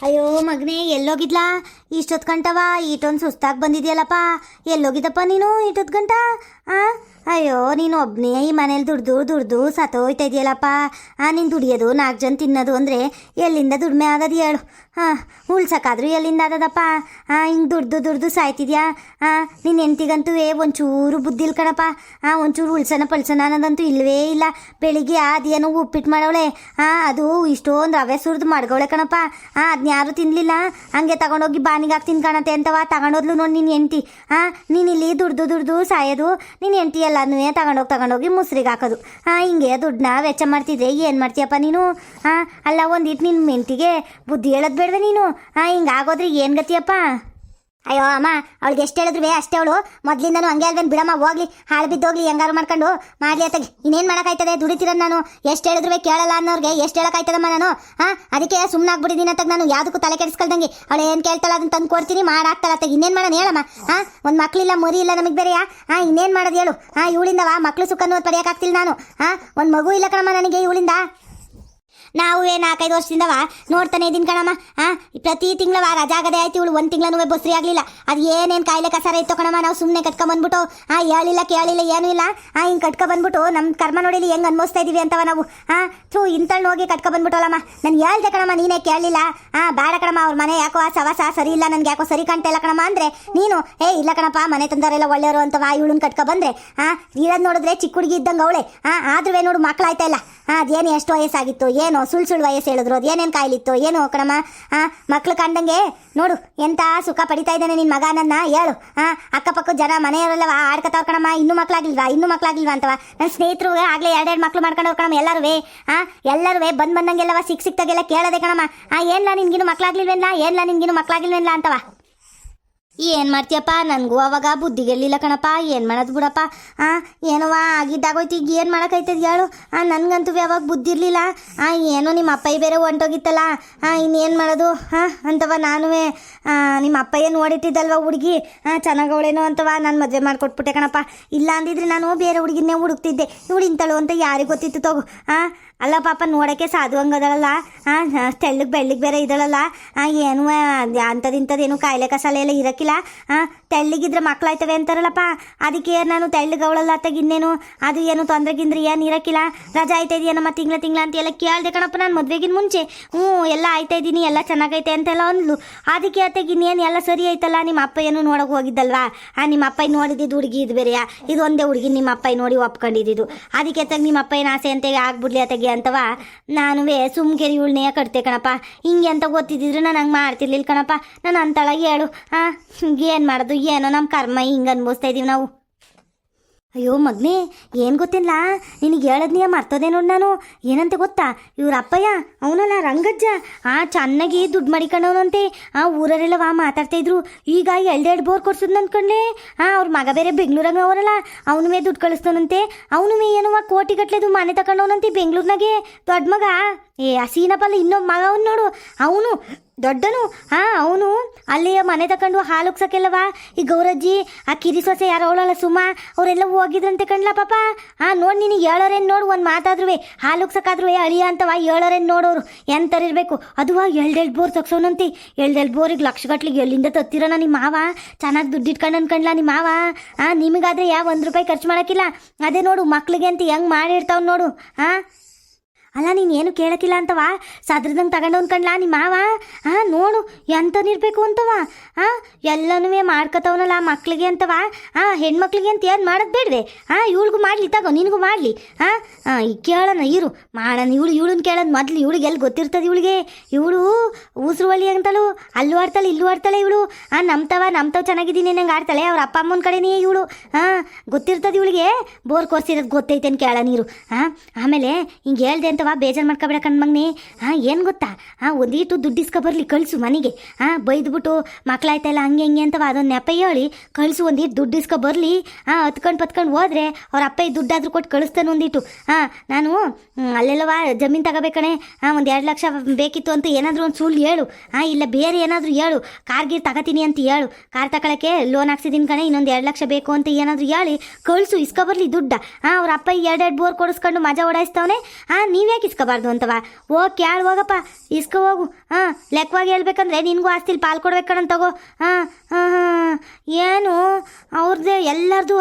ಅಯ್ಯೋ ಮಗನೇ ಎಲ್ಲೋಗಿದ್ಲಾ ಇಷ್ಟೊತ್ತು ಗಂಟವ ಈಟೊಂದು ಸುಸ್ತಾಗಿ ಬಂದಿದ್ಯಲ್ಲಪ್ಪ. ಎಲ್ಲೋಗಿದ್ದಪ್ಪ ನೀನು ಇಷ್ಟೊತ್ತು ಗಂಟ? ಅಯ್ಯೋ ನೀನು ಒಬ್ಬನೇ ಈ ಮನೇಲಿ ದುಡ್ದು ಸತ್ತೋಯ್ತಾ ಇದೆಯಲ್ಲಪ್ಪ. ನೀನು ದುಡಿಯೋದು 4 ಜನ ತಿನ್ನೋದು ಅಂದರೆ ಎಲ್ಲಿಂದ ದುಡಿಮೆ ಆಗೋದು ಹೇಳು? ಉಳ್ಸಕ್ಕಾದ್ರೂ ಎಲ್ಲಿಂದ ಆದದಪ್ಪ? ಹಿಂಗೆ ದುಡ್ದು ಸಾಯ್ತಿದ್ಯಾ? ನಿನ್ನ ಹೆಂಡ್ತಿಗಂತೂ ಒಂಚೂರು ಬುದ್ಧಿ ಇಲ್ಲ ಕಣಪ್ಪ. ಒಂಚೂರು ಪಳ್ಸನ ಅನ್ನೋದಂತೂ ಇಲ್ಲವೇ ಇಲ್ಲ. ಬೆಳಿಗ್ಗೆ ಅದೇನೋ ಉಪ್ಪಿಟ್ಟು ಮಾಡವಳೆ, ಅದು ಇಷ್ಟೊಂದು ರವೆ ಸುರಿದು ಮಾಡ್ಗವಳೆ ಕಣಪ್ಪ. ಅದನ್ನ ಯಾರು ತಿನ್ನಲಿಲ್ಲ, ಹಂಗೆ ತಗೊಂಡೋಗಿ ಬಾನಿಗೆ ಹಾಕ್ತೀನಿ ಕಾಣತ್ತೆ ಅಂತವ ತಗೊಂಡೋದ್ಲು ನೋಡಿ ನಿನ್ನ ಹೆಂಡ್ತಿ. ನೀನು ಇಲ್ಲಿ ದುಡ್ದು ಸಾಯೋದು, ನಿನ್ನ ಹೆಂಡ್ತಿ ಎಲ್ಲನೂ ತಗೊಂಡೋಗಿ ಮುಸ್ರಿಗೆ ಹಾಕೋದು. ಹಿಂಗೆ ದುಡ್ಡನ್ನ ವೆಚ್ಚ ಮಾಡ್ತಿದ್ರೆ ಏನು ಮಾಡ್ತೀಯಪ್ಪ ನೀನು? ಅಲ್ಲ ಒಂದಿಟ್ಟು ನಿನ್ನ ಹೆಂಡ್ತಿಗೆ ಬುದ್ಧಿ ಹೇಳೋದು ಬೇಡವೆ ನೀನು? ಹಿಂಗಾಗೋದ್ರೆ ಏನು ಗತಿಯಪ್ಪ? ಅಯ್ಯೋ ಅಮ್ಮ, ಅವಳಿಗೆ ಎಷ್ಟು ಹೇಳಿದ್ರು ಅಷ್ಟೇ. ಅವಳು ಮೊದಲಿಂದನೂ ಹಂಗೆ ಅಲ್ವೇನು? ಬಿಡಮ್ಮ ಹೋಗ್ಲಿ, ಹಾಳು ಬಿದ್ದೋಗ್ಲಿ, ಹೆಂಗಾರು ಮಾಡ್ಕೊಂಡು ಮಾಡ್ಲಿ ಅತ್ತಾಗಿ. ಇನ್ನೇನು ಮಾಡೋಕ್ಕಾಯ್ತದೆ? ದುಡಿತಿರೋದು ನಾನು. ಎಷ್ಟು ಹೇಳಿದ್ರು ಕೇಳಲ್ಲ ಅನ್ನೋರಿಗೆ ಎಷ್ಟು ಹೇಳೋಕ್ಕಾಯ್ತದಮ್ಮ ನಾನು? ಅದಕ್ಕೆ ಸುಮ್ಮನಾಗ್ಬಿಟ್ಟಿದ್ದೀನಿ ಅತ್ತಾಗ ನಾನು. ಯಾವುದಕ್ಕೂ ತಲೆ ಕೆಡಿಸ್ಕೊಳ್ದಂಗೆ ಅವಳು ಏನು ಕೇಳ್ತಾಳೆ ಅದನ್ನು ತಂದು ಕೊಡ್ತೀನಿ, ಮಾಡಾಕ್ತಾಳೆ ಅತ್ತಾಗ. ಇನ್ನೇನು ಮಾಡೋಣ ಹೇಳಮ್ಮ? ಒಂದು ಮಕ್ಕಳಿಲ್ಲ ಮರಿ ಇಲ್ಲ ನಮಗೆ ಬೇರೆಯಾ? ಇನ್ನೇನು ಮಾಡೋದು ಹೇಳು? ಇವಳಿಂದವ ಮಕ್ಕಳು ಸುಖನೂ ಪಡೆಯೋಕ್ಕಾಗ್ತಿಲ್ಲ ನಾನು. ಒಂದು ಮಗು ಇಲ್ಲ ಕಣಮ್ಮ ನನಗೆ ಇವಳಿಂದ. ನಾವು 4-5 ವರ್ಷದಿಂದವ ನೋಡ್ತಾನೆ ಇದ್ದೀನಿ ಕಣಮ್ಮ. ಪ್ರತಿ ತಿಂಗಳವ ರಜಾ ಆಗದೆ ಆಯ್ತು. ಇವಳು 1 ತಿಂಗಳೂ ಬಸ್ರಿ ಆಗಲಿಲ್ಲ. ಅದು ಏನೇನು ಕಾಯಿಲೆ ಕಸಾರ ಇತ್ತು ಕಣಮ್ಮ. ನಾವು ಸುಮ್ಮನೆ ಕಟ್ಕೊಂಬಂದ್ಬಿಟ್ಟು ಹೇಳಿಲ್ಲ ಕೇಳಿಲ್ಲ ಏನೂ ಇಲ್ಲ. ಹಿಂಗೆ ಕಟ್ಕೊಬಂದ್ಬಿಟ್ಟು ನಮ್ಮ ಕರ್ಮ ನೋಡಿಲಿ ಹೆಂಗೆ ಅನ್ಭವಿಸ್ತಾ ಇದೀವಿ ಅಂತವ ನಾವು. ಇಂತಳ್ನ ಹೋಗಿ ಕಟ್ಕೊಬಂದ್ಬಿಟ್ಟವಲ್ಲಮ್ಮ. ನಾನು ಹೇಳ್ದೆ ಕಣಮ್ಮ, ನೀನೇ ಕೇಳಲಿಲ್ಲ. ಬೇಡ ಕಣಮ್ಮ, ಅವ್ರ ಮನೆ ಯಾಕೋ ಸವಾಸ ಸರಿ ಇಲ್ಲ, ನನಗೆ ಯಾಕೋ ಸರಿ ಕಾಣ್ತಾ ಇಲ್ಲ ಕಣಮ್ಮ ಅಂದರೆ ನೀನು ಇಲ್ಲ ಕಣಪ್ಪ, ಮನೆ ತಂದವರೆಲ್ಲ ಒಳ್ಳೆಯವರು ಅಂತವ ಇವಳನ್ನ ಕಟ್ಕೊಬಂದ್ರೆ ಇರೋದು ನೋಡಿದ್ರೆ ಚಿಕ್ಕ ಹುಡುಗಿ ಇದ್ದಂಗೆ ಅವಳೆ. ಆದ್ರೂ ನೋಡು ಮಕ್ಕಳಾಯ್ತಾ ಇಲ್ಲ. ಅದೇನು ಎಷ್ಟು ವಯಸ್ಸಾಗಿತ್ತು ಏನೋ ಸುಳ್ಳು ವಯಸ್ಸು ಹೇಳಿದ್ರು, ಅದು ಏನೇನು ಕಾಯಿಲಿತ್ತು ಏನೋ ಕಣಮ್ಮ. ಮಕ್ಳು ಕಂಡಂಗೆ ನೋಡು ಎಂತ ಸುಖ ಪಡಿತಾ ಇದ್ದಾನೆ ನಿನ್ನ ಮಗ. ನನ್ನ ಹೇಳು, ಅಕ್ಕಪಕ್ಕ ಜನ ಮನೆಯವರೆಲ್ಲವ ಆಡ್ಕತಾವ್ ಕಣಮ್ಮ. ಇನ್ನೂ ಮಕ್ಳಾಗಿಲ್ವಾ ಅಂತವ. ನನ್ನ ಸ್ನೇಹಿತರು ಆಗಲೇ 2 ಮಕ್ಳು ಮಾಡ್ಕೊಂಡವ್ರು ಕಣಮ್ಮ. ಎಲ್ಲರೂ ಬಂದಂಗೆಲ್ಲವ ಸಿಕ್ತಾಗೆಲ್ಲ ಕೇಳದೆ ಕಣಮ್ಮ. ಏನಿಲ್ಲ ನಿನ್ಗಿನ್ನು ಮಕ್ಳಾಗಿಲ್ವೇನ್ಲ ಅಂತವ. ಏನು ಮಾಡ್ತೀಯಪ್ಪ? ನನಗೂ ಅವಾಗ ಬುದ್ಧಿಗೆಲ್ಲಿಲ್ಲ ಕಣಪ್ಪ. ಏನು ಮಾಡೋದು ಬಿಡಪ್ಪ. ಏನೋವ ಆಗಿದ್ದಾಗೋಯ್ತು, ಈಗ ಏನು ಮಾಡೋಕ್ಕೈತದ ಹೇಳು? ನನಗಂತೂ ಯಾವಾಗ ಬುದ್ಧಿ ಇರಲಿಲ್ಲ. ಏನೋ ನಿಮ್ಮ ಅಪ್ಪಯ್ಯ ಬೇರೆ ಹೊಂಟೋಗಿತ್ತಲ್ಲ, ಇನ್ನೇನು ಮಾಡೋದು ಅಂತವ. ನಾನು ನಿಮ್ಮ ಅಪ್ಪಯ್ಯ ನೋಡಿಟ್ಟಿದ್ದಲ್ವ ಹುಡುಗಿ ಚೆನ್ನಾಗವಳೇನೋ ಅಂತವ ನಾನು ಮದುವೆ ಮಾಡಿಕೊಟ್ಬಿಟ್ಟೆ ಕಣಪ್ಪ. ಇಲ್ಲ ಅಂದಿದ್ರೆ ನಾನು ಬೇರೆ ಹುಡುಗಿನೇ ಹುಡುಕ್ತಿದ್ದೆ. ಇವಳು ಇಂತಳು ಅಂತ ಯಾರಿಗೆ ಗೊತ್ತಿತ್ತು ತಗೋ. ಅಲ್ಲ ಪಾಪ, ನೋಡೋಕ್ಕೆ ಸಾಧು ಹಂಗದಳಲ್ಲ, ತೆಳ್ಳಗೆ ಬೆಳ್ಳಗೆ ಬೇರೆ ಇದ್ದಳಲ್ಲ. ಏನು ಅಂಥದಿಂಥದ್ದೇನು ಕಾಯಿಲೆ ಕಸಾಲೆ ಎಲ್ಲ ಇರೋಕ್ಕಿಲ್ಲ. ತೆಳ್ಳಗಿದ್ರೆ ಮಕ್ಕಳಾಯ್ತವೆ ಅಂತಾರಲ್ಲಪ್ಪ, ಅದಕ್ಕೆ ನಾನು ತೆಳ್ಳಗವಳಲ್ಲ ಅತ್ತಾಗ. ಇನ್ನೇನು ಅದು ಏನು ತೊಂದರೆಗಿಂದ್ರೆ ಏನು ಇರೋಕ್ಕಿಲ್ಲ. ರಜಾ ಆಯ್ತಾ ಇದೆಯೇನಮ್ಮ ತಿಂಗಳ ಅಂತ ಎಲ್ಲ ಕೇಳಿದೆ ಕಣಪ್ಪ ನಾನು ಮದುವೆಗಿನ ಮುಂಚೆ. ಎಲ್ಲ ಆಯ್ತಾ ಇದ್ದೀನಿ, ಎಲ್ಲ ಚೆನ್ನಾಗೈತೆ ಅಂತೆಲ್ಲ ಅಂದ್ಲು. ಅದಕ್ಕೆ ಅತ್ತಾಗ ಇನ್ನೇನು ಎಲ್ಲ ಸರಿ ಆಯ್ತಲ್ಲ. ನಿಮ್ಮ ಅಪ್ಪ ಏನು ನೋಡೋಕೆ ಹೋಗಿದ್ದಲ್ವಾ? ನಿಮ್ಮ ಅಪ್ಪ ನೋಡಿದ್ದು ಹುಡುಗಿ ಇದು ಬೇರೆಯಾ? ಇದು ಒಂದೇ ಹುಡುಗಿ ನಿಮ್ಮ ಅಪ್ಪ ನೋಡಿ ಒಪ್ಕೊಂಡಿದ್ದು. ಅದಕ್ಕೆ ಅತ್ತಾಗ ನಿಮ್ಮ ಅಪ್ಪ ಏನು ಆಸೆ ಅಂತ ಆಗ್ಬಿಡ್ಲಿ ಅತ್ತಾಗೆ ಅಂತವ. ನಾನುವೇ ಸುಮ್ಕೆರಿ ಇವಳನ್ನೇ ಕಟ್ತೆ ಕಣಪ್ಪ. ಹಿಂಗೆ ಅಂತ ಗೊತ್ತಿದ್ದಿದ್ರೆ ನಾನು ಹಂಗೆ ಮಾಡ್ತಿರ್ಲಿಲ್ಲ ಕಣಪ್ಪ. ನಾನು ಅಂತಳಾಗಿ ಹೇಳು. ಏನು ಮಾಡೋದು ಏನೋ, ನಮ್ಮ ಕರ್ಮ ಹಿಂಗೆ ಅನ್ಭವಿಸ್ತಾ ಇದೀವಿ ನಾವು. ಅಯ್ಯೋ ಮಗನೇ, ಏನು ಗೊತ್ತಿಲ್ಲ ನಿನಗೆ ಹೇಳದ್ನಿಯ ಮರ್ತೋದೆ ನೋಡಿ ನಾನು. ಏನಂತೆ ಗೊತ್ತಾ? ಇವ್ರ ಅಪ್ಪಯ್ಯ ಅವನಲ್ಲ ರಂಗಜ್ಜ, ಚೆನ್ನಾಗಿ ದುಡ್ಡು ಮಾಡಿಕೊಂಡವನಂತೆ. ಊರರೆಲ್ಲ ಮಾತಾಡ್ತಾ ಇದ್ರು. ಈಗ 2 ಬೋರ್ ಕೊಡ್ಸೋದು ಅಂದ್ಕೊಂಡ್ಲೆ. ಅವ್ರ ಮಗ ಬೇರೆ ಬೆಂಗಳೂರಾಗ ಅವರಲ್ಲ, ಅವನುವೇ ದುಡ್ಡು ಕಳಿಸ್ತಾನಂತೆ. ಅವನುವೇ ಏನೋ ಕೋಟಿಗಟ್ಲೆದು ಮನೆ ತಗೊಂಡವನಂತೆ ಬೆಂಗಳೂರಿನಾಗೆ. ದೊಡ್ಡ ಮಗ ಸೀನಪ್ಪಲ್ಲ ಇನ್ನೊಬ್ಬ ಮಗ ಅವನು ನೋಡು, ಅವನು ದೊಡ್ಡನು. ಅವನು ಅಲ್ಲಿಯ ಮನೆ ತಗೊಂಡು ಹಾಲು ಉಕ್ಸಕ್ಕೆಲ್ಲವ ಈ ಗೌರಜ್ಜಿ ಕಿರಿ ಸೊಸೆ ಯಾರೋ ಅವಳಲ್ಲ ಸುಮಾ, ಅವರೆಲ್ಲ ಹೋಗಿದ್ರಂತೆ ಕಣ್ಲ ಪಾಪ. ನೋಡಿ ನಿನಗೆ ಹೇಳೋರೇನು ನೋಡು, ಒಂದು ಮಾತಾದ್ರೂ ಹಾಲು ಉಕ್ಸಕ್ಕಾದ್ರೂ ಅಳಿಯ ಅಂತವ ಹೇಳೋರೇನು ನೋಡೋರು ಎಂತರಿರ್ಬೇಕು. ಅದು 2 ಬೋರ್ ತಗ್ಸೋನಂತೆ. 2 ಬೋರಿಗೆ ಲಕ್ಷಗಟ್ಲಿಗೆ ಎಲ್ಲಿಂದ ತತ್ತಿರೋಣ ನಿಮ್ಮ ಮಾವ? ಚೆನ್ನಾಗಿ ದುಡ್ಡು ಇಟ್ಕೊಂಡು ಅನ್ಕೊಂಡ್ಲ ನಿಮ್ಮ ಮಾವ. ನಿಮಗಾದ್ರೆ ₹1 ಖರ್ಚು ಮಾಡೋಕ್ಕಿಲ್ಲ. ಅದೇ ನೋಡು ಮಕ್ಳಿಗೆ ಅಂತ ಹೆಂಗೆ ಮಾಡಿರ್ತಾವ್ ನೋಡು. ಅಲ್ಲ ನೀನು ಏನು ಕೇಳಕ್ಕಿಲ್ಲ ಅಂತವ, ಸದ್ರದಂಗೆ ತಗೊಂಡು ಅನ್ಕೊಂಡ್ಲಾ ನಿಮ್ಮ ಮಾವ. ನೋಡು ಎಂತನಿರ್ಬೇಕು ಅಂತವ. ಎಲ್ಲನೂ ಮಾಡ್ಕೊತವನಲ್ಲ ಮಕ್ಳಿಗೆ ಅಂತವ. ಹೆಣ್ಮಕ್ಳಿಗೆ ಅಂತ ಏನು ಮಾಡೋದು ಬೇಡವೆ? ಇವಳಿಗೂ ಮಾಡಲಿ ತಗೋ, ನಿನಗೂ ಮಾಡಲಿ. ಈಗ ಕೇಳೋಣ ಇರು, ಮಾಡೋಣ. ಇವಳನ್ನ ಕೇಳೋದು ಮೊದಲು. ಇವಳಿಗೆ ಎಲ್ಲಿ ಗೊತ್ತಿರ್ತದೆ ಇವಳಿಗೆ? ಇವಳು ಊಸ್ರುವಳ್ಳಿ ಅಂತಳು, ಅಲ್ಲೂ ಆಡ್ತಾಳೆ ಇಲ್ಲೂ ಆಡ್ತಾಳೆ ಇವಳು. ನಮ್ತವ ಚೆನ್ನಾಗಿದ್ದೀನಿ ನಂಗೆ ಆಡ್ತಾಳೆ. ಅವ್ರ ಅಪ್ಪ ಅಮ್ಮನ ಕಡೆನೇ ಇವಳು. ಗೊತ್ತಿರ್ತದೆ ಇವಳಿಗೆ. ಬೋರ್ ಕೊರ್ಸಿರೋದು ಗೊತ್ತೈತೆ ಅಂತ ಕೇಳ ನೀರು. ಆಮೇಲೆ ಹಿಂಗೆ ಹೇಳ್ದೆ ಅಂತ ಬೇಜಾರು ಮಾಡ್ಕೊಬೇಡ ಕಣ್ಮಗ್ನಿ. ಏನು ಗೊತ್ತಾ? ಒಂದೀಟು ದುಡ್ಡು ಇಸ್ಕೊಬರ್ಲಿ ಕಳಿಸು ಮನೆಗೆ. ಬೈದ್ಬಿಟ್ಟು ಮಕ್ಕಳಾಯ್ತಲ್ಲ ಹಂಗೆ ಹಿಂಗೆ ಅಂತವ ಅದೊಂದು ನೆಪ ಹೇಳಿ ಕಳಿಸು. ಒಂದೀಟು ದುಡ್ಡು ಇಸ್ಕೊಬರ್ಲಿ. ಪತ್ಕೊಂಡು ಹೋದ್ರೆ ಅವ್ರ ಅಪ್ಪ ದುಡ್ಡಾದ್ರೂ ಕೊಟ್ಟು ಕಳಿಸ್ತಾನೆ ಒಂದೀಟು. ನಾನು ಅಲ್ಲೆಲ್ಲವ ಜಮೀನು ತಗೋಬೇಕಣೆ, 1-2 ಲಕ್ಷ ಬೇಕಿತ್ತು ಅಂತ ಏನಾದರೂ ಒಂದು ಸುಳ್ಳು ಹೇಳು. ಇಲ್ಲ ಬೇರೆ ಏನಾದರೂ ಹೇಳು. ಕಾರ್ಗೀರ್ ತಗೋತೀನಿ ಅಂತ ಹೇಳು. ಕಾರ್ ತಗೊಳಕ್ಕೆ ಲೋನ್ ಹಾಕ್ಸಿದ್ದೀನಿ ಕಣೆ, ಇನ್ನೊಂದು 2 ಲಕ್ಷ ಬೇಕು ಅಂತ ಏನಾದರೂ ಹೇಳಿ ಕಳಿಸು, ಇಸ್ಕೊಬರ್ಲಿ ದುಡ್ಡ. ಅವ್ರ ಅಪ್ಪ 2 ಬೋರ್ ಕೊಡಿಸ್ಕೊಂಡು ಮಜಾ ಓಡಾಯಿಸ್ತವನೆ. ನೀವೇ ಯಾಕೆ ಇಸ್ಕೋಬಾರ್ದು ಅಂತವ? ಹೋಗಿ ಕೇಳು ಹೋಗಪ್ಪ, ಇಸ್ಕೊ ಹೋಗು. ಹಾಂ, ಲೆಕ್ಕವಾಗಿ ಹೇಳ್ಬೇಕಂದ್ರೆ ನಿನಗೂ ಆಸ್ತಿಲಿ ಪಾಲು ಕೊಡ್ಬೇಕಣ್ಣ ತಗೋ. ಹಾಂ ಹಾಂ ಹಾಂ, ಏನು ಅವ್ರದ್ದೇ ಎಲ್ಲರದು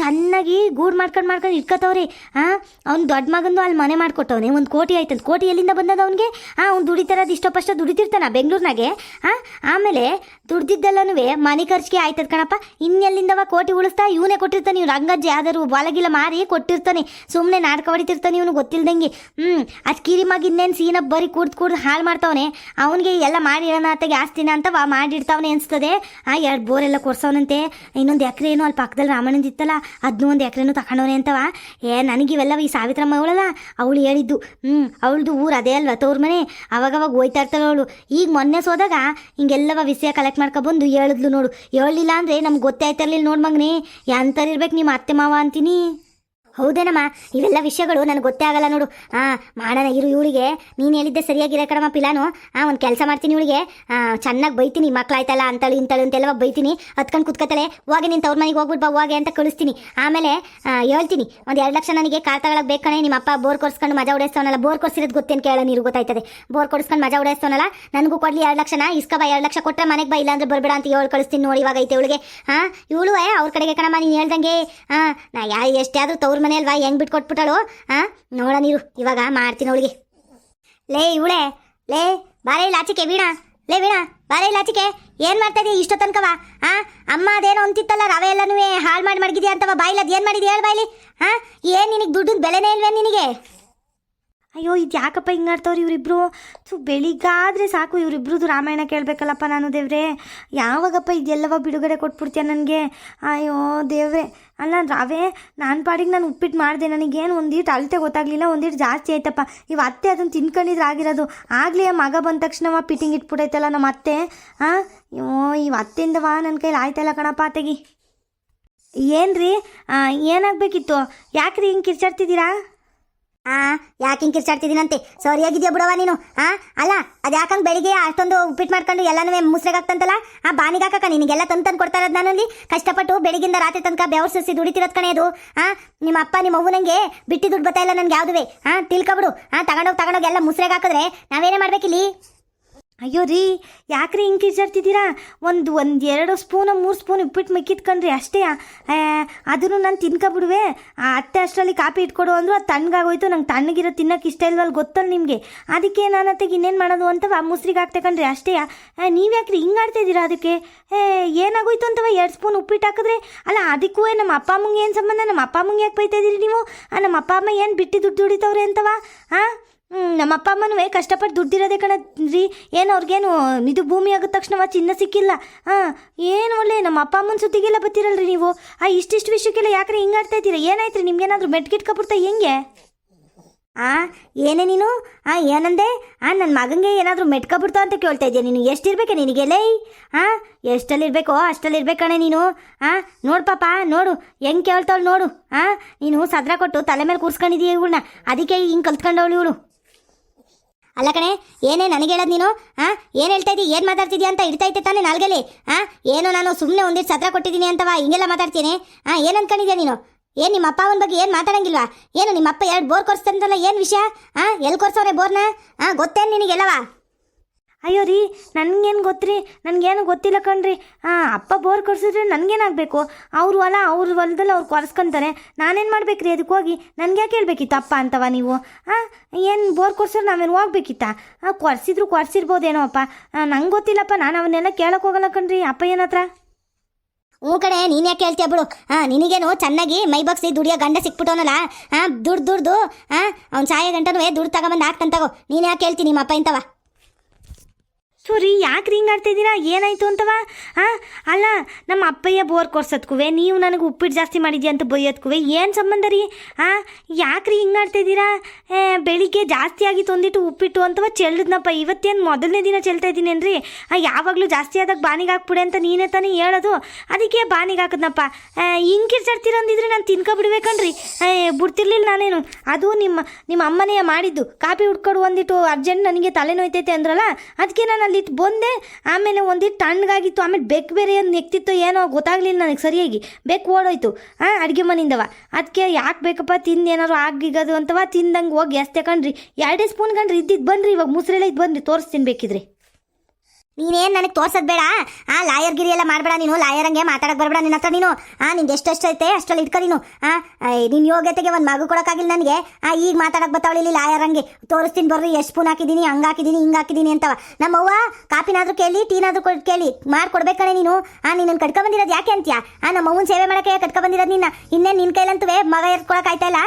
ಚೆನ್ನಾಗಿ ಗೂಡು ಮಾಡ್ಕೊಂಡು ಇಟ್ಕೋತವ್ರಿ. ಹಾಂ, ಅವ್ನು ದೊಡ್ಡ ಮಗಂದು ಅಲ್ಲಿ ಮನೆ ಮಾಡಿಕೊಟ್ಟವನೆ, 1 ಕೋಟಿ ಆಯ್ತಂತ. ಕೋಟಿ ಎಲ್ಲಿಂದ ಬಂದದ ಅವ್ನಿಗೆ? ಅವ್ನು ದುಡಿತಾರದು ಇಷ್ಟಪಷ್ಟ ದುಡಿತಿರ್ತಾನ ಬೆಂಗಳೂರಿನಾಗೆ. ಆಮೇಲೆ ದುಡ್ದಿದ್ದೆಲ್ಲನೂ ಮನೆ ಖರ್ಚಿಗೆ ಆಯ್ತದ ಕಣಪ್ಪ. ಇನ್ನೆಲ್ಲಿಂದವ ಕೋಟಿ ಉಳಿಸ್ತಾ ಇವನೇ ಕೊಟ್ಟಿರ್ತಾನೆ. ಇವ್ನು ರಂಗಜ್ಜೆ ಯಾವ್ದಾರು ಬಾಲಗಿಲ್ಲ ಮಾರಿ ಕೊಟ್ಟಿರ್ತಾನೆ. ಸುಮ್ಮನೆ ನಾಟಕ ಹೊಡಿತಿರ್ತಾನೆ ಇವನು ಗೊತ್ತಿಲ್ದಂಗೆ. ಅದು ಕಿರಿಮಾಗಿ ಇನ್ನೇನು ಸೀನ ಬರೀ ಕುಡ್ದು ಹಾಳು ಮಾಡ್ತಾವನೆ. ಅವನಿಗೆ ಎಲ್ಲ ಮಾಡಿರೋಣ ಅತ್ತಗೆ ಆಸ್ತಿನ ಅಂತವ ಮಾಡಿಡ್ತಾವನೆ ಅನಿಸ್ತದೆ. 2 ಬೋರೆಲ್ಲ ಕೊಡ್ಸವನಂತೆ. ಇನ್ನೊಂದು ಎಕರೆ ಏನೋ ಅಲ್ಲಿ ಪಕ್ಕದಲ್ಲಿ ರಾಮಣ್ಣಂದು ಇತ್ತಲ್ಲ, ಅದನ್ನೂ 1 ಎಕರೆನೂ ತಗೊಂಡವನೆ ಅಂತವ. ನನಗಿವೆಲ್ಲ ಈ ಸಾವಿತ್ರಮ್ಮ ಅವಳಲ್ಲ, ಅವಳು ಹೇಳಿದ್ದು. ಅವಳದು ಊರು ಅದೇ ಅಲ್ವಾ ತವ್ರ ಮನೆ. ಅವಾಗವಾಗ ಹೋಯ್ತಾ ಇರ್ತಾಳೆ ಅವಳು. ಈಗ ಮೊನ್ನೆ ಸೋದಾಗ ಹಿಂಗೆಲ್ಲವ ವಿಷಯ ಕಲೆಕ್ಟ್ ಮಾಡ್ಕೊಬಂದು ಹೇಳಿದ್ಲು ನೋಡು. ಹೇಳಿಲ್ಲ ಅಂದರೆ ನಮ್ಗೆ ಗೊತ್ತೇ ಆಯ್ತಿರ್ಲಿಲ್ಲ ನೋಡು ಮಗನೇ. ಎಂಥರಿರ್ಬೇಕು ನಿಮ್ಮ ಅತ್ತೆ ಮಾವ ಅಂತೀನಿ. ಹೌದೇನಮ್ಮ, ಇವೆಲ್ಲ ವಿಷಯಗಳು ನನಗೆ ಗೊತ್ತೇ ಆಗಲ್ಲ ನೋಡು. ಮಾಡೋಣ ಇರು. ಇವಳಿಗೆ ನೀನು ಹೇಳಿದ್ದೆ ಸರಿಯಾಗಿರೋ ಕಣಮ್ಮ ಪಿಲಾನು. ಒಂದು ಕೆಲಸ ಮಾಡ್ತೀನಿ, ಇವಳಿಗೆ ಚೆನ್ನಾಗಿ ಬೈತೀನಿ. ಮಕ್ಕಳಾಯ್ತಲ್ಲ ಅಂತಳು ಇಂತಳು ಅಂತೆಲ್ಲ ಬೈತೀನಿ. ಹತ್ಕೊಂಡು ಕುತ್ಕೊತಾಳೆ. ಹೋಗಿ ನೀನು ತವ್ರ ಮನೆಗೆ ಹೋಗ್ಬಿಟ್ಟು ಬಾ ಹೋಗಿ ಅಂತ ಕಳಿಸ್ತೀನಿ. ಆಮೇಲೆ ಹೇಳ್ತೀನಿ, 1-2 ಲಕ್ಷ ನನಗೆ ಕಾರ್ ತಗೊಳಕ್ಕೆ ಬೇಕಣೆ. ನಿಮ್ಮ ಅಪ್ಪ ಬೋರ್ ಕೊಡ್ಸ್ಕೊಂಡು ಮಜಾ ಉಡೇಸ್ತವನಲ್ಲ. ಬೋರ್ ಕೊಡ್ಸಿರೋದು ಗೊತ್ತೇನು ಕೇಳ, ನೀರು ಗೊತ್ತಾಯ್ತದೆ. ಬೋರ್ ಕೊಡ್ಸ್ಕೊಂಡು ಮಜಾ ಉಡೇಸ್ತವನಲ್ಲ, ನನಗೂ ಕೊಡಲಿ 2 ಲಕ್ಷನ. ಇಸ್ಕೊ ಬಾ, 2 ಲಕ್ಷ ಕೊಟ್ಟರೆ ಮನೆಗೆ ಬಾ, ಇಲ್ಲಾಂದ್ರೆ ಬರಬೇಡ ಅಂತ ಹೇಳಿ ಕಳಿಸ್ತೀನಿ ನೋಡಿ. ಇವಾಗ ಐತೆ ಇವಳಿಗೆ. ಇವಳು ಅವ್ರ ಕಡೆಗೆ ಕಣಮ್ಮ ನೀನು ಹೇಳ್ದಂಗೆ. ನಾ ಎಷ್ಟಾದರೂ ತವ್ರ ಮನೆ ಅಲ್ವಾ, ಹೆಂಗ್ ಬಿಟ್ಟು ಕೊಟ್ಬಿಟ್ಟಾಳು. ನೋಡ ನೀರು, ಇವಾಗ ಮಾಡ್ತೀನಿ ಅವಳಿಗೆ. ಲೇ ಇವಳೆ, ಲೇ ಬಾರೇ ಇಲ್ಲ ಆಚಿಕೆ. ವೀಣಾ, ಲೇ ವೀಣಾ ಬಾರೇ ಇಲ್ಲ ಆಚಿಕೆ. ಏನು ಮಾಡ್ತಾ ಇದೀಯ ಇಷ್ಟೋ ತನಕವ? ಅಮ್ಮ ಅದೇನೋ ಅಂತಿತ್ತಲ್ಲ, ರವೆ ಎಲ್ಲನೂ ಹಾಳು ಮಾಡಿ ಮಡಗಿದ್ಯಾ ಅಂತವ. ಬಾಯಿಲ್ಲ ಅದೇನು ಮಾಡಿದ್ಯಾ ಹೇಳಿ ಬಾಯಿಲಿ. ಏನು ನಿನಗೆ ದುಡ್ಡು ಬೆಲೆನೇ ಇಲ್ವೇ ನಿನಗೆ? ಅಯ್ಯೋ, ಇದು ಯಾಕಪ್ಪ ಹಿಂಗೆ ಆಡ್ತವ್ರು ಇವರಿಬ್ರು? ಬೆಳಿಗ್ಗಾದರೆ ಸಾಕು ಇವರಿಬ್ರದ್ದು ರಾಮಾಯಣ ಕೇಳಬೇಕಲ್ಲಪ್ಪ ನಾನು. ದೇವ್ರೆ, ಯಾವಾಗಪ್ಪ ಇದೆಲ್ಲವ ಬಿಡುಗಡೆ ಕೊಟ್ಬಿಡ್ತೀಯ ನನಗೆ? ಅಯ್ಯೋ ದೇವ್ರೆ. ಅಲ್ಲ ರವೆ, ನಾನು ಪಾಡಿಗೆ ನಾನು ಉಪ್ಪಿಟ್ಟು ಮಾಡಿದೆ. ನನಗೇನು ಒಂದಿಟ್ಟು ಅಳತೆ ಗೊತ್ತಾಗಲಿಲ್ಲ, ಒಂದಿಟ್ಟು ಜಾಸ್ತಿ ಆಯ್ತಪ್ಪ. ಇವು ಅತ್ತೆ ಅದನ್ನು ತಿನ್ಕೊಂಡಿದ್ರೆ ಆಗಿರೋದು. ಆಗಲೇ ಮಗ ಬಂದ ತಕ್ಷಣ ಪಿಟ್ಟಿಂಗ್ ಇಟ್ಬಿಟ್ಟೈತಲ್ಲ ನಮ್ಮ ಅತ್ತೆ. ಅಯ್ಯೋ, ಇವು ಅತ್ತೆಯಿಂದವಾ ನನ್ನ ಕೈಲಿ ಆಯ್ತಲ್ಲ ಕಣಪ್ಪ. ತೆಗಿ. ಏನ್ರಿ, ಏನಾಗಬೇಕಿತ್ತು? ಯಾಕ್ರಿ ಹಿಂಗೆ ಕಿರ್ಚಾಡ್ತಿದ್ದೀರಾ? ಯಾಕೆ ಹಿಂಗೆ ಕಿರ್ಚಾಡ್ತಿದ್ದೀನಂತೆ? ಸರಿಯಾಗಿದೆಯಾ ಬಿಡವ ನೀನು. ಅಲ್ಲ ಅದು ಯಾಕಂಗೆ ಬೆಳಿಗ್ಗೆ ಅಷ್ಟೊಂದು ಉಪ್ಪಿಟ್ಟು ಮಾಡ್ಕೊಂಡು ಎಲ್ಲನೂ ಮುಸ್ರೆಗಾಗ್ತಂತಲ್ಲ. ಬಾನಿಗೆ ಹಾಕಕ್ಕ ನಿನಗೆಲ್ಲ ತಂದು ಕೊಡ್ತಾ ಇರೋದು ನಾನಲ್ಲಿ. ಕಷ್ಟಪಟ್ಟು ಬೆಳಗಿಂದ ರಾತ್ರಿ ತನಕ ಬೆವರ್ಸಿ ದುಡಿತಿರೋದು ಕಣೆ ಅದು. ನಿಮ್ಮ ಅಪ್ಪ ನಿಮ್ಮ ಅವ್ವ ನನಗೆ ಬಿಟ್ಟು ದುಡ್ಡು ಬರ್ತಾ ಇಲ್ಲ ನನಗೆ ಯಾವುದುವೆ. ತಿಳ್ಕೊಬಿಡು. ತಗೊಂಡೋಗಿ ಎಲ್ಲ ಮುಸ್ರೆಗೆ ಹಾಕಿದ್ರೆ ನಾವೇನೇ ಮಾಡ್ಬೇಕಿಲ್ಲಿ? ಅಯ್ಯೋ ರೀ, ಯಾಕ್ರಿ ಹಿಂಗೆ ಕಿರ್ಚಾಡ್ತಿದ್ದೀರಾ? ಒಂದು 2 ಸ್ಪೂನು 3 ಸ್ಪೂನ್ ಉಪ್ಪಿಟ್ಟು ಮಿಕ್ಕಿತ್ಕೊಂಡ್ರಿ ಅಷ್ಟೇ. ಅದನ್ನು ನಾನು ತಿನ್ಕೊಬಿಡುವೆ. ಅತ್ತೆ ಅಷ್ಟರಲ್ಲಿ ಕಾಪಿ ಇಟ್ಕೊಡು ಅಂದರು. ಅದು ತಣ್ಣಗಾಗೋಯ್ತು. ನಂಗೆ ತಣ್ಣಗಿರೋ ತಿನ್ನೋಕೆ ಇಷ್ಟ ಇಲ್ವಲ್ಲ, ಗೊತ್ತಲ್ಲ ನಿಮಗೆ. ಅದಕ್ಕೆ ನಾನು ಅತ್ತೆಗೆ ಇನ್ನೇನು ಮಾಡೋದು ಅಂತ ಮುಸ್ರಿಗೆ ಹಾಕ್ತಕೊಂಡ್ರಿ ಅಷ್ಟೇ. ನೀವು ಯಾಕ್ರಿ ಹಿಂಗೆ ಆಡ್ತಾಯಿದ್ದೀರಾ? ಅದಕ್ಕೆ ಏನಾಗೋಯ್ತು ಅಂತವ 2 ಸ್ಪೂನ್ ಉಪ್ಪಿಟ್ಟು ಹಾಕಿದ್ರೆ? ಅಲ್ಲ ಅದಕ್ಕೂ ನಮ್ಮ ಅಪ್ಪ ಅಮ್ಮಂಗೆ ಏನು ಸಂಬಂಧ? ನಮ್ಮ ಅಪ್ಪ ಅಮ್ಮಂಗೆ ಯಾಕೆ ಬೈತಾ ಇದ್ದೀರಿ ನೀವು? ನಮ್ಮ ಅಪ್ಪ ಅಮ್ಮ ಏನು ಬಿಟ್ಟು ದುಡ್ಡು ದುಡಿತವ್ರೆ ಅಂತವ? ನಮ್ಮ ಅಪ್ಪ ಅಮ್ಮನೂ ಕಷ್ಟಪಟ್ಟು ದುಡ್ಡಿರೋದೇ ಕಣದ್ರಿ. ಏನು ಅವ್ರಿಗೇನು ಇದು ಭೂಮಿ ಆಗಿದ ತಕ್ಷಣ ಚಿನ್ನ ಸಿಕ್ಕಿಲ್ಲ. ಏನು ಒಳ್ಳೆ ನಮ್ಮ ಅಪ್ಪ ಅಮ್ಮನ ಸುದ್ದಿಗೆಲ್ಲ ಬತ್ತಿರಲ್ರಿ ನೀವು. ಇಷ್ಟಿಷ್ಟು ವಿಷಯಕ್ಕೆಲ್ಲ ಯಾಕ್ರೆ ಹಿಂಗೆ ಆಡ್ತಾ ಇದ್ದೀರಾ? ಏನಾಯ್ತು ರೀ? ನಿಮ್ಗೇನಾದರೂ ಮೆಟ್ಗಿಟ್ಕೊಬಿಡ್ತಾ ಹೆಂಗೆ? ಏನೇ ನೀನು? ಏನಂದೆ? ನನ್ನ ಮಗಂಗೆ ಏನಾದರೂ ಮೆಟ್ಕೊಬಿಡ್ತಾವ ಅಂತ ಕೇಳ್ತಾ ಇದ್ಯಾ ನೀನು? ಎಷ್ಟಿರ್ಬೇಕೆ ನಿನಗೆ? ಲೈ ಎಷ್ಟಲ್ಲಿರ್ಬೇಕೋ ಅಷ್ಟಲ್ಲಿರ್ಬೇಕಣೆ ನೀನು. ನೋಡು ಪಾಪ, ನೋಡು ಹೆಂಗೆ ಕೇಳ್ತಾವಳು ನೋಡು. ನೀನು ಸದ್ರ ಕೊಟ್ಟು ತಲೆ ಮೇಲೆ ಕೂರ್ಸ್ಕೊಂಡಿದ್ದೀಯ ಇವಳನ್ನ. ಅದಕ್ಕೆ ಹಿಂಗೆ ಕಲ್ತ್ಕೊಂಡವಳು ಇವಳು. ಅಲ್ಲ ಕಣೆ, ಏನೇ ನನಗೆ ಹೇಳೋದು ನೀನು? ಏನು ಹೇಳ್ತಾ ಇದ್ದೀಯ? ಏನು ಮಾತಾಡ್ತಿದ್ಯಾ ಅಂತ ಇಡ್ತೈತೆ ತಾನೇ ನಾಲ್ಗಲ್ಲಿ. ಏನೋ ನಾನು ಸುಮ್ಮನೆ ಒಂದಿಟ್ಟು ಸತ್ರ ಕೊಟ್ಟಿದ್ದೀನಿ ಅಂತವಾ ಹಿಂಗೆಲ್ಲ ಮಾತಾಡ್ತೀನಿ? ಏನು ಅನ್ಕೊಂಡಿದ್ಯಾ ನೀನು? ಏನು ನಿಮ್ಮ ಅಪ್ಪ ಅವನ ಬಗ್ಗೆ ಏನು ಮಾತಾಡಂಗಿಲ್ವಾ? ಏನು ನಿಮ್ಮ ಅಪ್ಪ 2 ಬೋರ್ ಕೊಡ್ಸ್ತಂತಲ್ಲ, ಏನು ವಿಷಯ? ಎಲ್ಲಿ ಕೊಡ್ಸವ್ರೆ ಬೋರ್ನ? ಗೊತ್ತೇನು ನಿನಗೆಲ್ಲವಾ? ಅಯ್ಯೋ ರೀ, ನನಗೇನು ಗೊತ್ತ್ರಿ? ನನಗೇನು ಗೊತ್ತಿಲ್ಲ ಕಣ್ರಿ. ಅಪ್ಪ ಬೋರ್ ಕೊಡ್ಸಿದ್ರೆ ನನಗೇನಾಗಬೇಕು? ಅವರು ಅವ್ರ ಹೊಲದಲ್ಲಿ ಅವ್ರು ಕೊರೆಸ್ಕೊಂತಾರೆ. ನಾನೇನು ಮಾಡ್ಬೇಕ್ರಿ ಅದಕ್ಕೆ ಹೋಗಿ? ನನಗೆ ಯಾಕೆ ಹೇಳ್ಬೇಕಿತ್ತು ಅಪ್ಪ ಅಂತವ ನೀವು? ಏನು ಬೋರ್ ಕೊಡ್ಸಿದ್ರೆ ನಾವೇನು ಹೋಗ್ಬೇಕಿತ್ತ? ಕೊರೆಸಿದ್ರು ಕೊರೆಸಿರ್ಬೋದೇನೋ ಅಪ್ಪ, ನಂಗೆ ಗೊತ್ತಿಲ್ಲಪ್ಪ. ನಾನು ಅವನ್ನೆಲ್ಲ ಕೇಳಕ್ಕೆ ಹೋಗಲ್ಲ ಕಣ್ರಿ ಅಪ್ಪಯ್ಯನ ಹತ್ರ. ಕಡೆ ನೀನು ಯಾಕೆ ಹೇಳ್ತೀಯ ಬಿಡು. ನಿನಗೇನು ಚೆನ್ನಾಗಿ ಮೈ ಬಗ್ಸಿ ದುಡಿಯೋ ಗಂಡ ಸಿಕ್ಬಿಟ್ಟವನಲ್ಲ. ದುಡ್ದು ಅವ್ನು ಸಾಯ ಗಂಟನೂ ದುಡ್ಡು ತಗೊಂಬಂದು ಹಾಕ್ತಂತಗೋ. ನೀನು ಯಾಕೆ ಹೇಳ್ತೀನಿ ನಿಮ್ಮ ಅಪ್ಪ ಇಂತವ? ಸರಿ, ಯಾಕೆ ಹಿಂಗೆ ಆಡ್ತಾಯಿದ್ದೀರಾ? ಏನಾಯಿತು ಅಂತವ? ಅಲ್ಲ, ನಮ್ಮ ಅಪ್ಪಯ್ಯ ಬೋರ್ ಕೊರ್ಸೋದ್ಕೂ ನೀವು ನನಗೆ ಉಪ್ಪಿಟ್ಟು ಜಾಸ್ತಿ ಮಾಡಿದ್ಯಾ ಅಂತ ಬೈಯೋದ್ಕೂ ಏನು ಸಂಬಂಧ ರೀ? ಯಾಕ್ರಿ ಹಿಂಗೆ ಆಡ್ತಾಯಿದ್ದೀರಾ? ಬೆಳಿಗ್ಗೆ ಜಾಸ್ತಿ ಆಗಿತ್ತು ಒಂದಿಟ್ಟು ಉಪ್ಪಿಟ್ಟು ಅಂತವ ಚೆಲ್ಲಿದ್ನಪ್ಪ. ಇವತ್ತೇನು ಮೊದಲನೇ ದಿನ ಚೆಲ್ತಾ ಇದ್ದೀನೇನ್ರಿ? ಯಾವಾಗಲೂ ಜಾಸ್ತಿ ಆದಾಗ ಬಾನಿಗೆ ಹಾಕ್ಬಿಡೆ ಅಂತ ನೀನೇ ತಾನೇ ಹೇಳೋದು. ಅದಕ್ಕೆ ಬಾನಿಗೆ ಹಾಕಿದ್ನಪ್ಪ. ಹಿಂಗೆ ಕಿರ್ಚಾಡ್ತೀರಂದಿದ್ರೆ ನಾನು ತಿನ್ಕೊಬಿಡ್ಬೇಕನ್ರಿ. ಬಿಡ್ತಿರ್ಲಿಲ್ಲ ನಾನೇನು. ಅದು ನಿಮ್ಮ ಅಮ್ಮನೇ ಮಾಡಿದ್ದು. ಕಾಪಿ ಉಟ್ಕೊಡು ಒಂದಿಟ್ಟು ಅರ್ಜೆಂಟ್ ನನಗೆ ತಲೆನೋಯ್ತೈತೆ ಅಂದ್ರಲ್ಲ, ಅದಕ್ಕೆ ನಾನು ಅಲ್ಲಿ ಒಂದಿಟ್ಟು ಬಂದೆ, ಆಮೇಲೆ ಒಂದಿಟ್ಟು ತಣ್ಣಗಾಗಿತ್ತು, ಆಮೇಲೆ ಬೆಕ್ಕು ಬೇರೆ ಏನು ನೆಕ್ತಿತ್ತು ಏನೋ ಗೊತ್ತಾಗಲಿಲ್ಲ ನನಗೆ ಸರಿಯಾಗಿ, ಬೆಕ್ಕು ಓಡೋಯ್ತು ಅಡುಗೆ ಮನೆಯಿಂದವ. ಅದಕ್ಕೆ ಯಾಕೆ ಬೇಕಪ್ಪ ತಿಂದು ಏನಾರು ಆಗಿಗದು ಅಂತವ ತಿಂದಂಗೆ ಹೋಗಿ ಎಸ್ತೆ ಕಣ್ರಿ, 2 ಸ್ಪೂನ್ ಕಣ್ರಿ ಇದ್ದಿದ್ದು. ಬನ್ರಿ ಇವಾಗ ಮುಸ್ರೆಲ್ಲ ಇದು ಬನ್ರಿ ತೋರಿಸ್ತೀನಿ ಬೇಕಿದ್ರೆ. ನೀನೇನು ನನಗೆ ತೋರ್ಸೋದು ಬೇಡ, ಲಾಯರ್ ಗಿರಿ ಎಲ್ಲ ಮಾಡಬೇಡ ನೀನು, ಲಾಯರ್ ಹಂಗೆ ಮಾತಾಡಕ್ಕೆ ಬರಬೇಡ ನಿನ್ನ ಹತ್ರ ನೀನು. ನಿಂದು ಎಷ್ಟು ಐತೆ ಅಷ್ಟರಲ್ಲಿ ಇಟ್ಕೊ ನೀನು. ನಿನ್ನ ಯೋಗ್ಯತೆಗೆ ಒಂದು ಮಗು ಕೊಡೋಕ್ಕಾಗಿಲ್ಲ ನನಗೆ, ಈಗ ಮಾತಾಡಕ್ಕೆ ಬರ್ತಾವಳಿಲಿ ಲಾಯರ್ ಹಂಗೆ. ತೋರಿಸ್ತೀನಿ ಬರ್ರಿ ಎಷ್ಟು ಸ್ಪೂನ್ ಹಾಕಿದ್ದೀನಿ, ಹಂಗೆ ಹಾಕಿದ್ದೀನಿ, ಹಿಂಗೆ ಹಾಕಿದ್ದೀನಿ ಅಂತವ. ನಮ್ಮವ್ವ ಕಾಪಿನಾದ್ರೂ ಕೇಳಿ ಟೀನಾದ್ರೂ ಕೇಳಿ ಮಾಡ್ಕೊಡ್ಬೇಕಣೆ ನೀನು. ನಿನ್ನನ್ನು ಕಟ್ಕೊ ಬಂದಿರೋದು ಯಾಕೆ ಅಂತೀಯ? ನಮ್ಮ ಅವ್ವನ ಸೇವೆ ಮಾಡೋಕ್ಕೆ ಕಟ್ಕೊ ಬಂದಿರೋದು ನಿನ್ನ. ಇನ್ನೇನು ನಿನ್ನ ಕೈಲಂತುವೆ ಮಗ ಎತ್ಕೊಳಕ್ಕೆ ಆಯ್ತಾ ಇಲ್ಲ.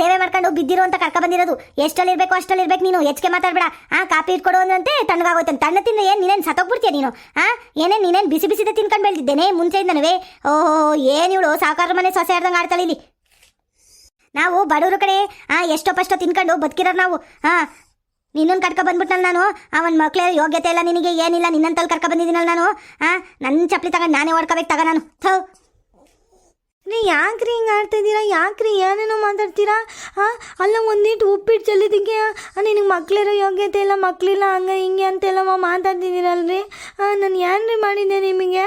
ಸೇವೆ ಮಾಡ್ಕೊಂಡು ಬಿದ್ದಿರೋ ಅಂತ ಕಟ್ಕೊ ಬಂದಿರೋದು. ಎಷ್ಟಲ್ಲಿ ಇರಬೇಕು ಅಷ್ಟಲ್ಲಿ ಇರ್ಬೇಕು ನೀನು, ಹೆಚ್ಚಿಗೆ ಮಾತಾಡಬೇಡ. ಕಾಪಿ ಇಟ್ಕೊಡು ಅಂತೆ ತಣ್ಣಗಾಗೋಯ್ತು. ತಣ್ಣ ತಿಂದ್ರೆ ಏನು ನೀನೇನು ಸತ್ತೋಗ್ಬಿಡ್ತೀಯ ನೀನು? ನೀನೇನು ಬಿಸಿ ಬಿಸಿದೆ ತಿನ್ಕೊಂಡು ಬೆಳೆದಿದ್ದೇನೆ ಮುಂಚೆಯಿಂದನವೇ? ಓಹೋ, ಏನು ಇವಳು ಸಾಕಾರ ಮನೆ ಸೊಸೆ ಆಡ್ದಂಗೆ ಆಡ್ತಾಳೆ ಇಲ್ಲಿ. ನಾವು ಬಡವರು ಕಡೆ ಎಷ್ಟೋ ತಿನ್ಕೊಂಡು ಬದುಕಿರೋರು ನಾವು. ನಿನ್ನನ್ನು ಕರ್ಕೊ ಬಂದ್ಬಿಟ್ನಲ್ಲ ನಾನು. ಅವನ ಮಕ್ಳೇ ಯೋಗ್ಯತೆ ಇಲ್ಲ ನಿನಗೆ, ಏನಿಲ್ಲ, ನಿನ್ನಂತಲ್ಲಿ ಕರ್ಕೊ ಬಂದಿದ್ದೀನಲ್ಲ ನಾನು. ನನ್ನ ಚಪ್ಪಲಿ ತಗೊಂಡು ನಾನೇ ಹೊಡ್ಕೋಬೇಕು ತಗ ನಾನು. ರೀ ಯಾಕ್ರಿ ಹಿಂಗೆ ಆಡ್ತಾಯಿದ್ದೀರಾ? ಯಾಕ್ರಿ ಏನೇನೋ ಮಾತಾಡ್ತೀರಾ? ಅಲ್ಲ ಒಂದಿಟ್ಟು ಉಪ್ಪಿಟ್ಟು ಚೆಲ್ಲಿದ್ದಕ್ಕೆ ನಿನಗೆ ಮಕ್ಳಿರೋ ಯೋಗ್ಯತೆ ಇಲ್ಲ, ಮಕ್ಕಳಿಲ್ಲ, ಹಂಗೆ ಹಿಂಗೆ ಅಂತೆಲ್ಲ ಮಾತಾಡ್ತಿದ್ದೀರಲ್ರಿ. ನಾನು ಏನ್ರಿ ಮಾಡಿದ್ದೆ ನಿಮಗೆ?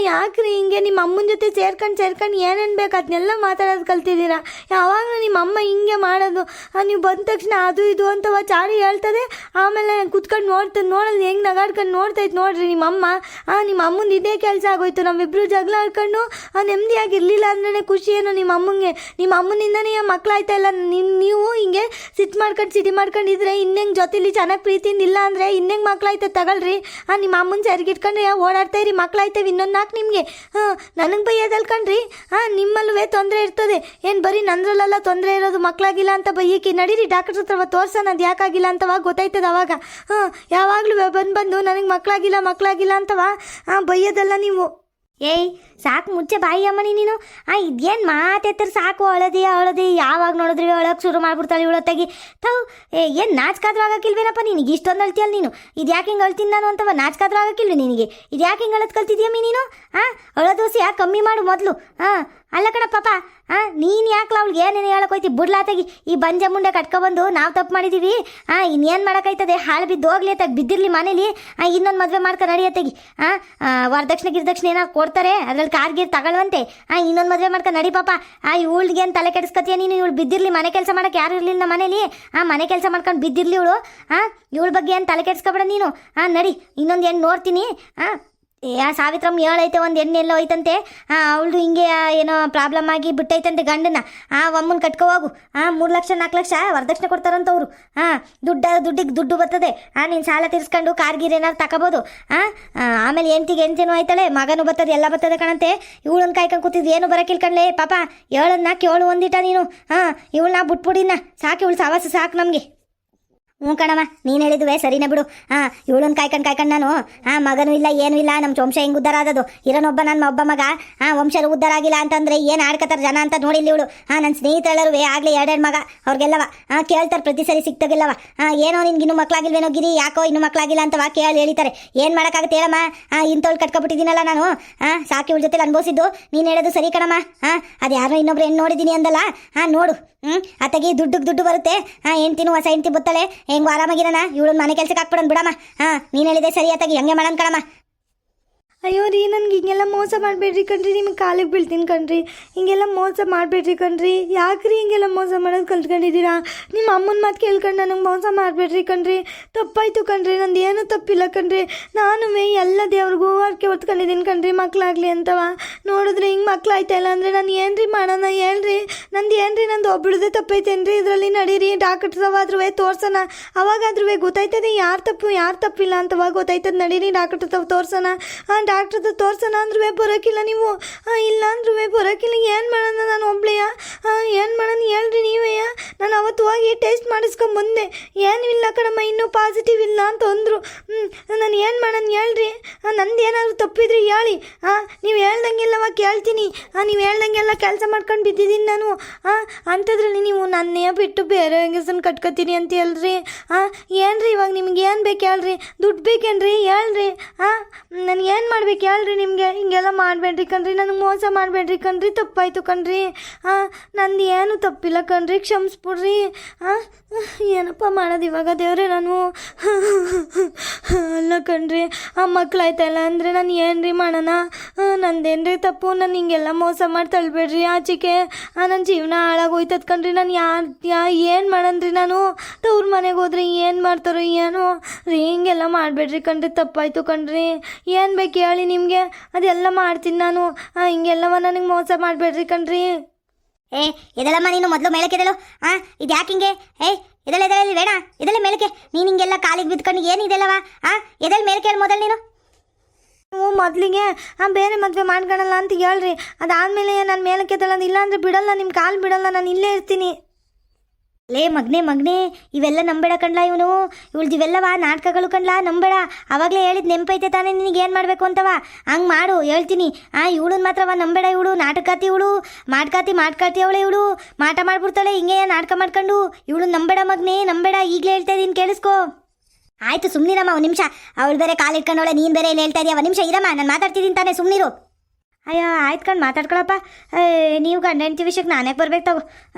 ಯಾಕ್ರಿ ಹಿಂಗೆ ನಿಮ್ಮ ಅಮ್ಮನ ಜೊತೆ ಸೇರ್ಕೊಂಡು ಏನೇನು ಬೇಕು ಅದನ್ನೆಲ್ಲ ಮಾತಾಡೋದು ಕಲ್ತಿದ್ದೀರಾ? ಯಾವಾಗ ನಿಮ್ಮ ಅಮ್ಮ ಹಿಂಗೆ ಮಾಡೋದು? ನೀವು ಬಂದ ತಕ್ಷಣ ಅದು ಇದು ಅಂತವ ಚಾಡಿ ಹೇಳ್ತದೆ, ಆಮೇಲೆ ಕುತ್ಕೊಂಡು ನೋಡೋದು ಹೆಂಗೆ ನಗಾಡ್ಕೊಂಡು ನೋಡ್ತೈತೆ ನೋಡ್ರಿ ನಿಮ್ಮಮ್ಮ. ನಿಮ್ಮ ಅಮ್ಮಂದು ಇದೇ ಕೆಲಸ ಆಗೋಯ್ತು. ನಮ್ಮಿಬ್ರು ಜಗಳ ಆಡ್ಕೊಂಡು ನೆಮ್ಮದಿಯಾಗಿರಲಿಲ್ಲ ಅಂದ್ರೆ ಖುಷಿ ಏನು ನಿಮ್ಮ ಅಮ್ಮಂಗೆ? ನಿಮ್ಮ ಅಮ್ಮನಿಂದನೇ ಮಕ್ಕಳಾಯ್ತಾ ಇಲ್ಲ. ನೀವು ಹಿಂಗೆ ಸಿಟಿ ಮಾಡ್ಕೊಂಡಿದ್ರೆ ಇನ್ನೆಂಗೆ ಜೊತೆಲಿ ಚೆನ್ನಾಗಿ ಪ್ರೀತಿಯಿಂದ ಇಲ್ಲ ಅಂದರೆ ಇನ್ನೆಂಗೆ ಮಕ್ಕಳಾಯ್ತದೆ ತಗೊಳ್ರಿ. ನಿಮ್ಮ ಅಮ್ಮನ ಸರಿಗಿಟ್ಕೊಂಡ್ರೆ ಓಡಾಡ್ತಾ ಇರಿ, ಮಕ್ಕಳಾಯ್ತವೆ ಇನ್ನೊಂದು 4 ನಿಮಗೆ. ನನಗೆ ಬೈಯೋದಲ್ಕಂಡ್ರಿ. ನಿಮ್ಮಲ್ಲೂ ತೊಂದರೆ ಇರ್ತದೆ. ಏನು ಬರೀ ನಂದ್ರಲ್ಲೆಲ್ಲ ತೊಂದರೆ ಇರೋದು, ಮಕ್ಕಳಾಗಿಲ್ಲ ಅಂತ ಬೈಯಕ್ಕೆ ನಡೀರಿ ಡಾಕ್ಟರ್ ಹತ್ರ ತೋರ್ಸೋಣ, ಅದು ಯಾಕಾಗಿಲ್ಲ ಅಂತವಾಗ ಗೊತ್ತಾಯ್ತದೆ ಅವಾಗ. ಯಾವಾಗಲೂ ಬಂದು ನನಗೆ ಮಕ್ಕಳಾಗಿಲ್ಲ ಅಂತವ ಬೈಯೋದಲ್ಲ ನೀವು. ಏಯ್ ಸಾಕು ಮುಚ್ಚೆ ಬಾಯಿ ಅಮ್ಮನಿ ನೀನು. ಇದೇನು ಮಾತೆತ್ತರ ಸಾಕು, ಅಳದಿ ಯಾವಾಗ ನೋಡಿದ್ರಿ ಅಳಕ್ಕೆ ಶುರು ಮಾಡ್ಬಿಡ್ತಾಳೆ ಇವಳತ್ತಾಗಿ. ತಾವು ಏನು ನಾಚ್ಕಾದ್ರೂ ಆಗಕ್ಕಿಲ್ವೇನಪ್ಪ ನಿನಗೆ? ಇಷ್ಟೊಂದು ಅಳ್ತೀಯಲ್ಲ ನೀನು. ಇದು ಯಾಕೆ ಹಿಂಗೆ ಅಳ್ತೀನಿ ನಾನು ಅಂತವ? ನಾಚ್ಕಾದ್ರೂ ಆಗಕ್ಕಿಲ್ವೇ ನಿನಗೆ? ಇದು ಯಾಕೆ ಹಿಂಗೆ ಅಳತ್ ಕಲ್ತಿದ್ಯಮ್ಮಿ ನೀನು? ಅಳದೋಸಿ ಯಾಕೆ ಕಮ್ಮಿ ಮಾಡು ಮೊದಲು. ಅಲ್ಲ ಕಣ ಪಾಪ, ನೀನು ಯಾಕಲ ಅವಳಿಗೆ ಏನೇನು ಹೇಳೋಕೋಯ್ತಿ? ಬಿಡ್ಲಾತಾಗಿ ಈ ಬಂಜ ಮುಂಡೆ ಕಟ್ಕೊಬಂದು ನಾವು ತಪ್ಪು ಮಾಡಿದ್ದೀವಿ. ಇನ್ನೇನು ಮಾಡೋಕ್ಕಾಯ್ತದೆ? ಹಾಳು ಬಿದ್ದು ಹೋಗ್ಲಿ ಅತ್ತಾಗ ಬಿದ್ದಿರಲಿ ಮನೇಲಿ. ಇನ್ನೊಂದು ಮದುವೆ ಮಾಡ್ಕೊಂಡು ನಡಿಯತ್ತಾಗಿ. ವರದಕ್ಷಿಣೆ ಏನಾರು ಕೊಡ್ತಾರೆ, ಅದ್ರಲ್ಲಿ ಕಾರ್ಗೀರ್ ತಗೊಳ್ವಂತೆ. ಇನ್ನೊಂದು ಮದುವೆ ಮಾಡ್ಕೊಂಡು ನಡಿ ಪಾಪ. ಇವಳಿಗೆ ಏನು ತಲೆ ಕೆಡಿಸ್ಕತ್ತೀಯ ನೀನು? ಇವಳು ಬಿದ್ದಿರಲಿ, ಮನೆ ಕೆಲಸ ಮಾಡೋಕೆ ಯಾರು ಇರಲಿಲ್ಲ ಮನೇಲಿ. ಮನೆ ಕೆಲಸ ಮಾಡ್ಕೊಂಡು ಬಿದ್ದಿರಲಿ ಇವಳು. ಇವಳ ಬಗ್ಗೆ ಏನು ತಲೆ ಕೆಡಿಸ್ಕೊಬೇಡ ನೀನು. ನಡಿ, ಇನ್ನೊಂದು ಹೆಣ್ಣು ನೋಡ್ತೀನಿ. ಸಾವಿತ್ರಮ್ಮ ಹೇಳೈತೆ ಒಂದು ಹೆಣ್ಣು ಎಲ್ಲೋ ಐತಂತೆ. ಅವಳು ಹಿಂಗೆ ಏನೋ ಪ್ರಾಬ್ಲಮ್ ಆಗಿ ಬಿಟ್ಟೈತಂತೆ ಗಂಡನ. ಅಮ್ಮನ ಕಟ್ಕೊ ಹೋಗು. 3 ಲಕ್ಷ 4 ಲಕ್ಷ ವರದಕ್ಷಿಣೆ ಕೊಡ್ತಾರಂತವ್ರು. ದುಡ್ಡಿಗೆ ದುಡ್ಡು ಬರ್ತದೆ. ನೀನು ಸಾಲ ತೀರಿಸ್ಕೊಂಡು ಕಾರ್ಗೀರ್ ಏನಾದ್ರು ತಗೋಬೋದು. ಆಮೇಲೆ ಹೆಂಡ್ತಿನೂ ಆಯ್ತಾಳೆ, ಮಗನೂ ಬರ್ತದೆ, ಎಲ್ಲ ಬರ್ತದೆ ಕಣಂತೆ. ಇವಳನ್ನ ಕಾಯ್ಕೊಂಡು ಕೂತಿದ್ದು ಏನು ಬರೋಕಿಲ್ಕಂಡ್ಲೆ ಪಾಪ. ಹೇಳೋದನ್ನ ಕೇಳು ಒಂದಿಟ ನೀನು. ಇವಳನ್ನ ಬಿಟ್ಬಿಡಿನ ಸಾಕು, ಇವಳು ಸವಾಸ ಸಾಕು ನಮಗೆ. ಹ್ಞೂ ಕಣಮ್ಮ, ನೀನು ಹೇಳಿದುವೆ ಸರಿನೇ ಬಿಡು. ಇವಳನ್ನ ಕಾಯ್ಕೊಂಡು ನಾನು ಮಗನೂ ಇಲ್ಲ ಏನೂ ಇಲ್ಲ, ನಮ್ಮ ವಂಶ ಹೆಂಗೆ ಉದ್ಧಾರ ಆದದು? ಇರೋನೊಬ್ಬ ನನ್ನ ಒಬ್ಬ ಮಗ ವಂಶ ಉದ್ಧಾರ ಆಗಿಲ್ಲ ಅಂತಂದರೆ ಏನು ಆಡ್ಕತ್ತಾರ ಜನ ಅಂತ ನೋಡಿಲ್ಲ ಇವಳು. ನನ್ನ ಸ್ನೇಹಿತರೆಲ್ಲರೂ ಆಗಲೇ 2 ಮಗ ಅವ್ರಿಗೆಲ್ಲವ ಕೇಳ್ತಾರೆ ಪ್ರತಿ ಸರಿ ಸಿಕ್ತಾಗಿಲ್ಲವ. ಏನೋ ನಿನ್ಗಿನ್ನೂ ಮಕ್ಕಳಾಗಿಲ್ವೇನೋ ಗಿರಿ, ಯಾಕೋ ಇನ್ನೂ ಮಕ್ಕಳಾಗಿಲ್ಲ ಅಂತವ ಕೇಳಿ ಹೇಳ್ತಾರೆ. ಏನು ಮಾಡೋಕ್ಕಾಗುತ್ತೆ ಹೇಳಮ್ಮ? ಇಂಥವ್ಳು ಕಟ್ಕೊಬಿಟ್ಟಿದ್ದೀನಲ್ಲ ನಾನು. ಸಾಕಿ ಇವಳ ಜೊತೆಲಿ ಅನ್ಭವಿಸಿದ್ದು. ನೀನು ಹೇಳೋದು ಸರಿ ಕಣಮ್ಮ. ಅದು ಯಾರೋ ಇನ್ನೊಬ್ರು ಹೆಣ್ಣು ನೋಡಿದ್ದೀನಿ ಅಂದಲ್ಲ. ನೋಡು, ಅತ್ತಾಗಿ ದುಡ್ಡು ಬರುತ್ತೆ. ಹೆಂಡ್ತಿನೂ ಹೊಸ ಹೆಂಡ್ತಿ ಬತ್ತಾಳೆ, ಹೆಂಗೋ ಆರಾಮಾಗಿರೋಣ. ಇವಳು ಮನೆ ಕೆಲ್ಸಕ್ಕೆ ಹಾಕ್ಬಿಡೋಣ ಬಿಡಮ್ಮ. ನೀನು ಹೇಳಿದೆ ಸರಿ, ಅತ್ತಾಗಿ ಹಂಗೆ ಮಾಡೋಣ ಕಣಮ್ಮ. ಅಯ್ಯೋ ರೀ, ನನಗೆ ಹಿಂಗೆಲ್ಲ ಮೋಸ ಮಾಡಬೇಡ್ರಿ ಕಣ್ರಿ, ನಿಮಗೆ ಕಾಲಿಗೆ ಬೀಳ್ತೀನಿ ಕಣ್ರಿ. ಹಿಂಗೆಲ್ಲ ಮೋಸ ಮಾಡಬೇಡ್ರಿ ಕಣ್ರಿ. ಯಾಕ್ರಿ ಹಿಂಗೆಲ್ಲ ಮೋಸ ಮಾಡೋದು ಕಲ್ತ್ಕೊಂಡಿದ್ದೀರಾ? ನಿಮ್ಮ ಅಮ್ಮನ ಮಾತು ಕೇಳ್ಕೊಂಡು ನನಗೆ ಮೋಸ ಮಾಡಬೇಡ್ರಿ ಕಣ್ರಿ. ತಪ್ಪಾಯ್ತು ಕಣ್ರಿ, ನಂದು ಏನೂ ತಪ್ಪಿಲ್ಲ ಕಣ್ರಿ. ನಾನು ಎಲ್ಲ ದೇವ್ರಿಗೂ ಹರಕೆ ಹೊತ್ಕೊಂಡಿದ್ದೀನಿ ಕಣ್ರಿ ಮಕ್ಕಳಾಗಲಿ ಅಂತವ. ನೋಡಿದ್ರೆ ಹಿಂಗೆ ಮಕ್ಕಳಾಯ್ತಾಯಿಲ್ಲ ಅಂದರೆ ನಾನು ಏನ್ರಿ ಮಾಡೋಣ ಹೇಳ್ರಿ? ನಂದು ಒಬ್ಬಳದೇ ತಪ್ಪೈತೇನ್ರಿ? ಇದರಲ್ಲಿ ನಡೀರಿ ಡಾಕ್ಟರ್ಸವಾದ್ರೂ ತೋರ್ಸೋಣ. ಅವಾಗಾದ್ರೂ ಗೊತ್ತಾಯ್ತದೆ ಯಾರು ತಪ್ಪಿಲ್ಲ ಅಂತವಾಗ ಗೊತ್ತಾಯ್ತದೆ. ನಡೀರಿ ಡಾಕ್ಟರ್ ತೋರ್ಸೋಣ. ಡಾಕ್ಟರ್ ತೋರ್ಸೋಣ ಅಂದ್ರೂ ಬರೋಕ್ಕಿಲ್ಲ ನೀವು. ಇಲ್ಲ ಅಂದ್ರೂ ಬರೋಕ್ಕಿಲ್ಲ. ಏನು ಮಾಡೋಣ ನಾನು ಒಬ್ಳೆಯ? ಏನು ಮಾಡೋಣ ಹೇಳ್ರಿ ನೀವೇ? ನಾನು ಅವತ್ತು ಹೋಗಿ ಟೆಸ್ಟ್ ಮಾಡಿಸ್ಕೊಂಬಂದೆ, ಏನೂ ಇಲ್ಲ ಕಣಮ್ಮ, ಇನ್ನೂ ಪಾಸಿಟಿವ್ ಇಲ್ಲ ಅಂತ ಅಂದರು. ನಾನು ಏನು ಮಾಡೋಣ ಹೇಳ್ರಿ? ನಂದು ಏನಾದರೂ ತಪ್ಪಿದ್ರೆ ಹೇಳಿ. ನೀವು ಹೇಳ್ದಂಗೆಲ್ಲವ ಕೇಳ್ತೀನಿ. ನೀವು ಹೇಳ್ದಂಗೆಲ್ಲ ಕೆಲಸ ಮಾಡ್ಕೊಂಡು ಬಿದ್ದಿದ್ದೀನಿ ನಾನು. ಅಂಥದ್ರಲ್ಲಿ ನೀವು ನನ್ನೇ ಬಿಟ್ಟು ಬೇರೆ ಹೆಂಗಸನ್ನು ಕಟ್ಕೊತೀನಿ ಅಂತ ಹೇಳ್ರಿ. ಏನ್ರಿ ಇವಾಗ ನಿಮ್ಗೆ ಏನು ಬೇಕು ಹೇಳ್ರಿ? ದುಡ್ಡು ಬೇಕೇನ್ರಿ ಹೇಳ್ರಿ? ನಾನು ಏನು ಮಾಡ್ಬೇಕು ಹೇಳ್ರಿ ನಿಮಗೆ? ಹಿಂಗೆಲ್ಲ ಮಾಡಬೇಡ್ರಿ ಕಣ್ರಿ, ನನಗೆ ಮೋಸ ಮಾಡಬೇಡ್ರಿ ಕಣ್ರಿ, ತಪ್ಪಾಯ್ತು ಕಣ್ರಿ. ನಂದು ಏನು ತಪ್ಪಿಲ್ಲ ಕಣ್ರಿ, ಕ್ಷಮಿಸ್ಬಿಡ್ರಿ. ಏನಪ್ಪ ಮಾಡೋದು ಇವಾಗ ದೇವ್ರೆ ನಾನು? ಅಲ್ಲ ಕಣ್ರಿ, ಆ ಮಕ್ಕಳಾಯ್ತಲ್ಲ ಅಂದರೆ ನಾನು ಏನ್ರಿ ಮಾಡೋಣ? ನಂದೇನ್ರಿ ತಪ್ಪು? ನಾನು ಹಿಂಗೆಲ್ಲ ಮೋಸ ಮಾಡಿ ತಳ್ಬೇಡ್ರಿ ಆಚೆಗೆ. ನನ್ನ ಜೀವನ ಹಾಳಾಗೋಯ್ತದ ಕಣ್ರಿ. ನಾನು ಏನು ಮಾಡನ್ರಿ ನಾನು? ತವ್ರ ಮನೆಗೆ ಹೋದ್ರೆ ಏನು ಮಾಡ್ತಾರೋ ಏನೋ ರೀ. ಹಿಂಗೆಲ್ಲ ಮಾಡಬೇಡ್ರಿ ಕಣ್ರಿ, ತಪ್ಪಾಯ್ತು ಕಣ್ರಿ. ಏನು ಬೇಕು ಹೇಳಿ ನಿಮಗೆ, ಅದೆಲ್ಲ ಮಾಡ್ತೀನಿ ನಾನು. ಹಿಂಗೆಲ್ಲವ ನನಗೆ ಮೋಸ ಮಾಡಬೇಡ್ರಿ ಕಣ್ರಿ. ಎದಳಮ್ಮ ನೀನು, ಮೊದಲು ಮೇಲಕ್ಕೆ ಎದಳು. ಇದು ಯಾಕೆ ಹಿಂಗೆ? ಎದಳೆದಳಲ್ಲಿ ಬೇಡ, ಎದಳೆ ಮೇಲಕ್ಕೆ. ನೀನು ಹಿಂಗೆಲ್ಲ ಕಾಲಿಗೆ ಬಿದ್ಕೊಂಡು ಏನಿದೆಲ್ಲವ? ಎದಳು ಮೇಲಕ್ಕೆ ಹೇಳಿ ಮೊದಲು ನೀನು. ನೀವು ಮೊದಲಿಗೆ ಬೇರೆ ಮದುವೆ ಮಾಡ್ಕೊಳಲ್ಲ ಅಂತ ಹೇಳ್ರಿ, ಅದಾದಮೇಲೆ ನಾನು ಮೇಲಕ್ಕೆ ಎದ್ದಲ್ಲ. ಇಲ್ಲಾಂದ್ರೆ ಬಿಡಲ್ಲ, ನಿಮ್ಮ ಕಾಲು ಬಿಡಲ್ಲ, ನಾನು ಇಲ್ಲೇ ಇರ್ತೀನಿ. ಲೇ ಮಗ್ನೆ, ಇವೆಲ್ಲ ನಂಬೇಡ ಕಣ್ಲಾ. ಇವಳ್ದು ಇವೆಲ್ಲವ ನಾಟಕಗಳು ಕಣ್ಲಾ, ನಂಬೇಡ. ಅವಾಗಲೇ ಹೇಳಿದ್ ನೆಂಪೈತೆ ತಾನೇ ನಿನಗೆ ಏನು ಮಾಡಬೇಕು ಅಂತವ. ಹಂಗೆ ಮಾಡು ಹೇಳ್ತೀನಿ. ಇವಳನ್ನ ಮಾತ್ರವ ನಂಬೇಡ. ಇವಳು ನಾಟಕಾತಿ, ಇವಳು ಮಾಡ್ಕಾತಿ ಅವಳೆ. ಇವಳು ಮಾಟ ಮಾಡ್ಬಿಡ್ತಾಳೆ ಹಿಂಗೆ ನಾಟಕ ಮಾಡ್ಕೊಂಡು. ಇವಳು ನಂಬೇಡ ಮಗ್ನೆ, ನಂಬೇಡ. ಈಗಲೇ ಹೇಳ್ತಾ ಇದೀನಿ, ಕೇಳಿಸ್ಕೊ. ಆಯ್ತು ಸುಮ್ಮನಿರಮ್ಮ ಒಂದು ನಿಮಿಷ. ಅವಳು ಬೇರೆ ಕಾಲಿಟ್ಕೊಂಡವಳೆ, ನೀನು ಬೇರೆ ಇಲ್ಲಿ ಹೇಳ್ತಾ ಇದೀಯ. ಒಂದು ನಿಮಿಷ ಇರಮ್ಮ, ನಾನು ಮಾತಾಡ್ತಿದ್ದೀನಿ ತಾನೇ, ಸುಮ್ಮನಿರು. ಅಯ್ಯೋ ಆಯ್ತು ಕಣ್, ಮಾತಾಡ್ಕೊಳಪ್ಪ. ನೀವು ಗಂಡ ಹೆಂಡತಿ ವಿಷಯಕ್ಕೆ ನಾನೇ ಬರ್ಬೇಕು ತಗೋ.